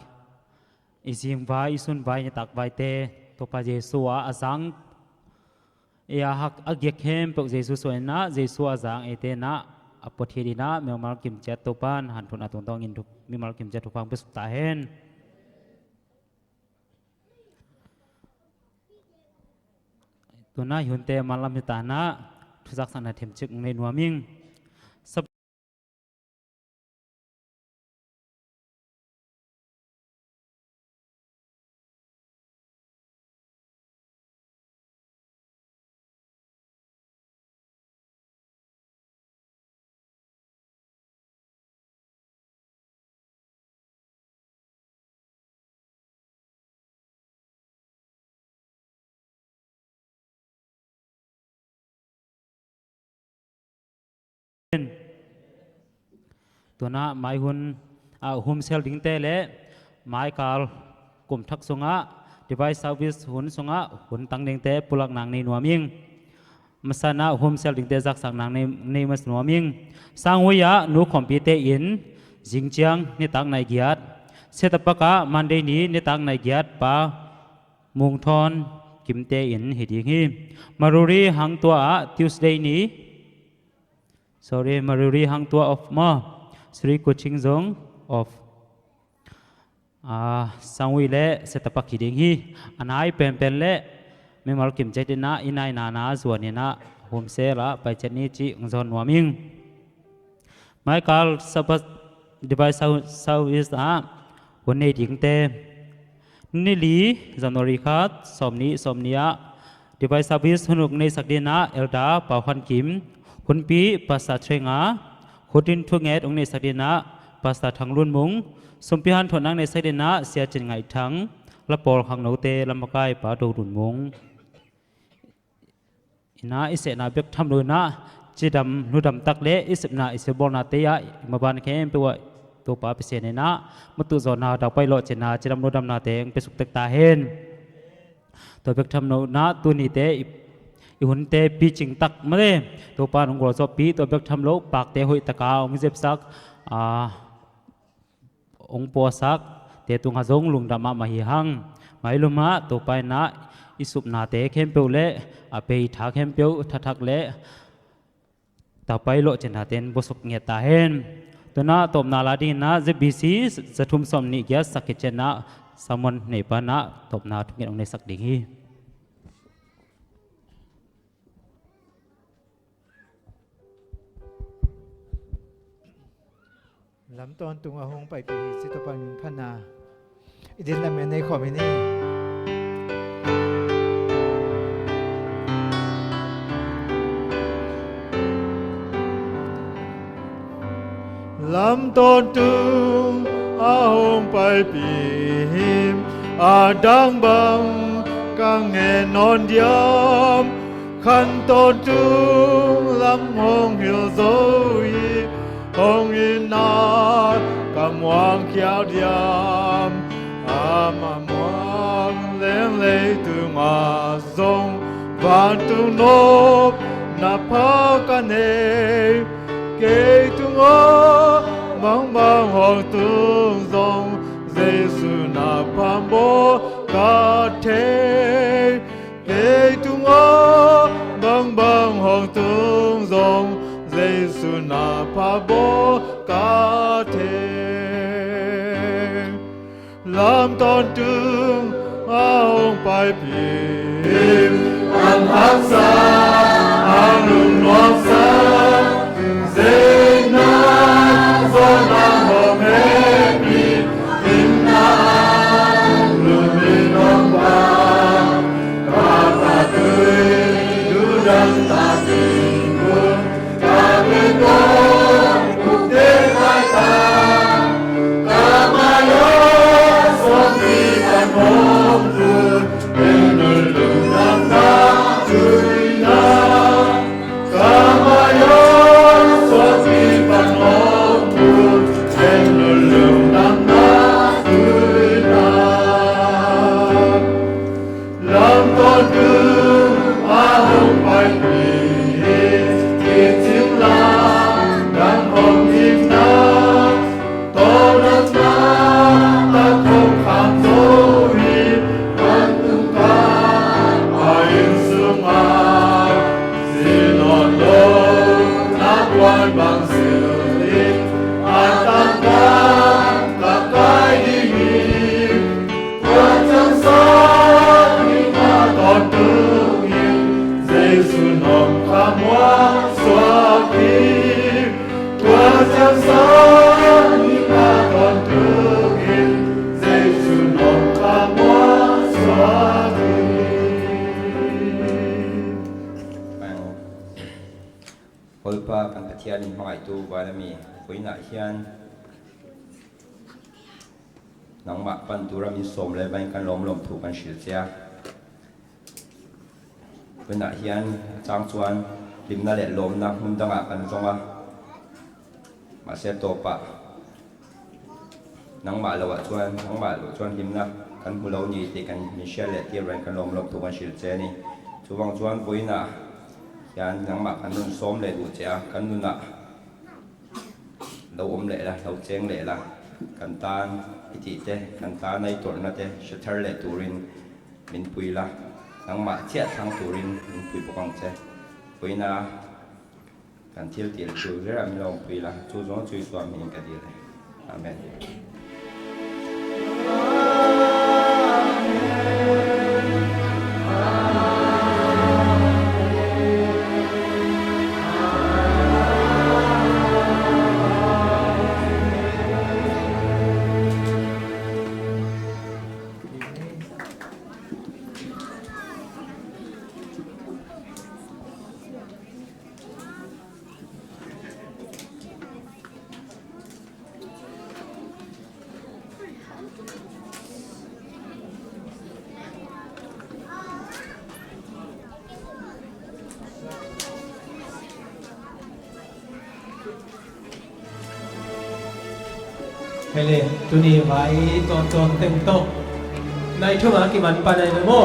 isim vai isun vai ni tak vai te, topa Yesus azang, ia hak agyek hem pok Yesus soena, Yesus azang ete na apot hiri na, memal kim jet topan, hanpun atong tong induk, memal kim jet topang besuk tahen. Tuna hunte malam ni tanah. ทุกสักนาเทมจึกในนัวมิงตัวน่ะหมายหุ่นหุ่นเซลดิ้งเตเล่หมายกาลกลุ่มทักษงะ device service หุ่นสงะหุ่นตั้งดิ้งเตปุลักนางในนัวมิงมาสนะหุ่นเซลดิ้งเตจักสักนางในมัสนัวมิงสร้างวิยาหนูคอมพิวเตอร์อินจิงเจียงในตั้งในเกียรติเสตปะกะมันเดนี้ในตั้งในเกียรติปามุงทอนกิมเตอินหิดิงีมารุรีหังตัวTuesdayนี้sorry maruri hang tua of ma Sri Kuching Zong of sangwi le setapak hiding hi anai pen le memal kim jetina inai na zuanina homse la pai chani chi ngzon waming Michael sabat device service honne ding te nili January khat somnia device service hunuk nei sakdina elda pawhan kimคุณปีภาษาเชงาคุณดินทุงเงตองในสักดินะภาษาทางรุ่นมุงสมพิหันถนังในสักดินะเสียจินไงทั้งละปอลขังโนเตลำมะกายป่าดูรุ่นมุงอินาอิเสนาเบกทำเลยนะจีดำนูดำตักเละอิสนาอิสบอลนาเตียมาบานเข้มไปว่าตัวป่าเปเสนนะมาตุจอนาดาวไปโลเจนาจีดำนูดำนาเตงไปสุกเตกตาเห็นตัวเบกทำโนนะตัวนี้เตอีหุ่นเตปีจิงตักมาเลยตัวปานของเราชอบปีตัวเบิกทำโลปากเตหุยตะกาวมิเจ็บซักองปัวซักเตตุงหาจงลุงดามามาหิหังไม่ลุมะตัวไปนะอิสุปนาเตเข้มเปียวเละไปทักเข้มเปียวทักเละต่อไปโลเจนาเตนบุษกเงียตาเห็นตัวน่าตบนาลาดีนะจะบีซีจะทุ่มสมนิยสักเจนะสมนในปานะตบนาทุกอย่างในสักดิ่งฮีลำตอนตุงอาหงไปปีสิตปันพนาอิดินลำเมในขอมินีลำตอนตุงอาหงไปปีอาดังบังกังเงนอนยามขันตอนตุงลำหงหิลโซยHong in na kam wang kiao diam ama muang leng lei tu ma zong van tu nop na phao ca nê kê tung ô mang mang hong tung dòng Giêsu na pham bố ca thế kê tung ô mang mang hong tung dòng Giêsu na pham bố ca thế làm tôn trương ông bài phim ăn hát xa ăn lùng loạn xa dễ na do na hồng hết đi tim na lùng đi nông ba ta tươi đu đăng ta tình quân ta bên con cuộc đến hai ta ta mai ơi xuân đi thành hồn buồn bên nơi lùng nam ta tươi na ta mai ơi xuân đi thành hồn buồn bên nơi lùng nam ta tươi na làm con cứ hồng bạch vì tiếng la đang hồng tim na to đất na ta không khám dối vẫn tung ca ai sương ma xin hồn đâu nát quan bằng sự đi ai tan ca là cái đi nghỉ qua chân xa đi qua toàn tự nhiên Giêsu nồng khám hoa xóa kim qua chân xa đi qua toàn tự nhiên Giêsu nồng khám hoa xóa kim Holpa kan pathian in hmai tu barami poina hian nangma pan turam in som le ban kan lom thu kan shil chia poina hian chang chuan limna le lom na hmun danga kan zonga ma se to pa nangma lawa chuan nangma lo chuan limna kan hulo ni te kan michelle le ti ran kan lom thu kan shil che ni chuwang chuan poina yan nang ma kan nun som le du cha kan nun na lo om le la lo cheng le la kan tan iti te kan ta nai tor na te shathar le turin min pui la nang ma chia thang turin min pui bokang che puina kan thil til chu ra mi lom pui la chu zo chui swam min ka dile amen Hele, tu ni vai ton ton tem to. Nai thuma ki man pa nai mo.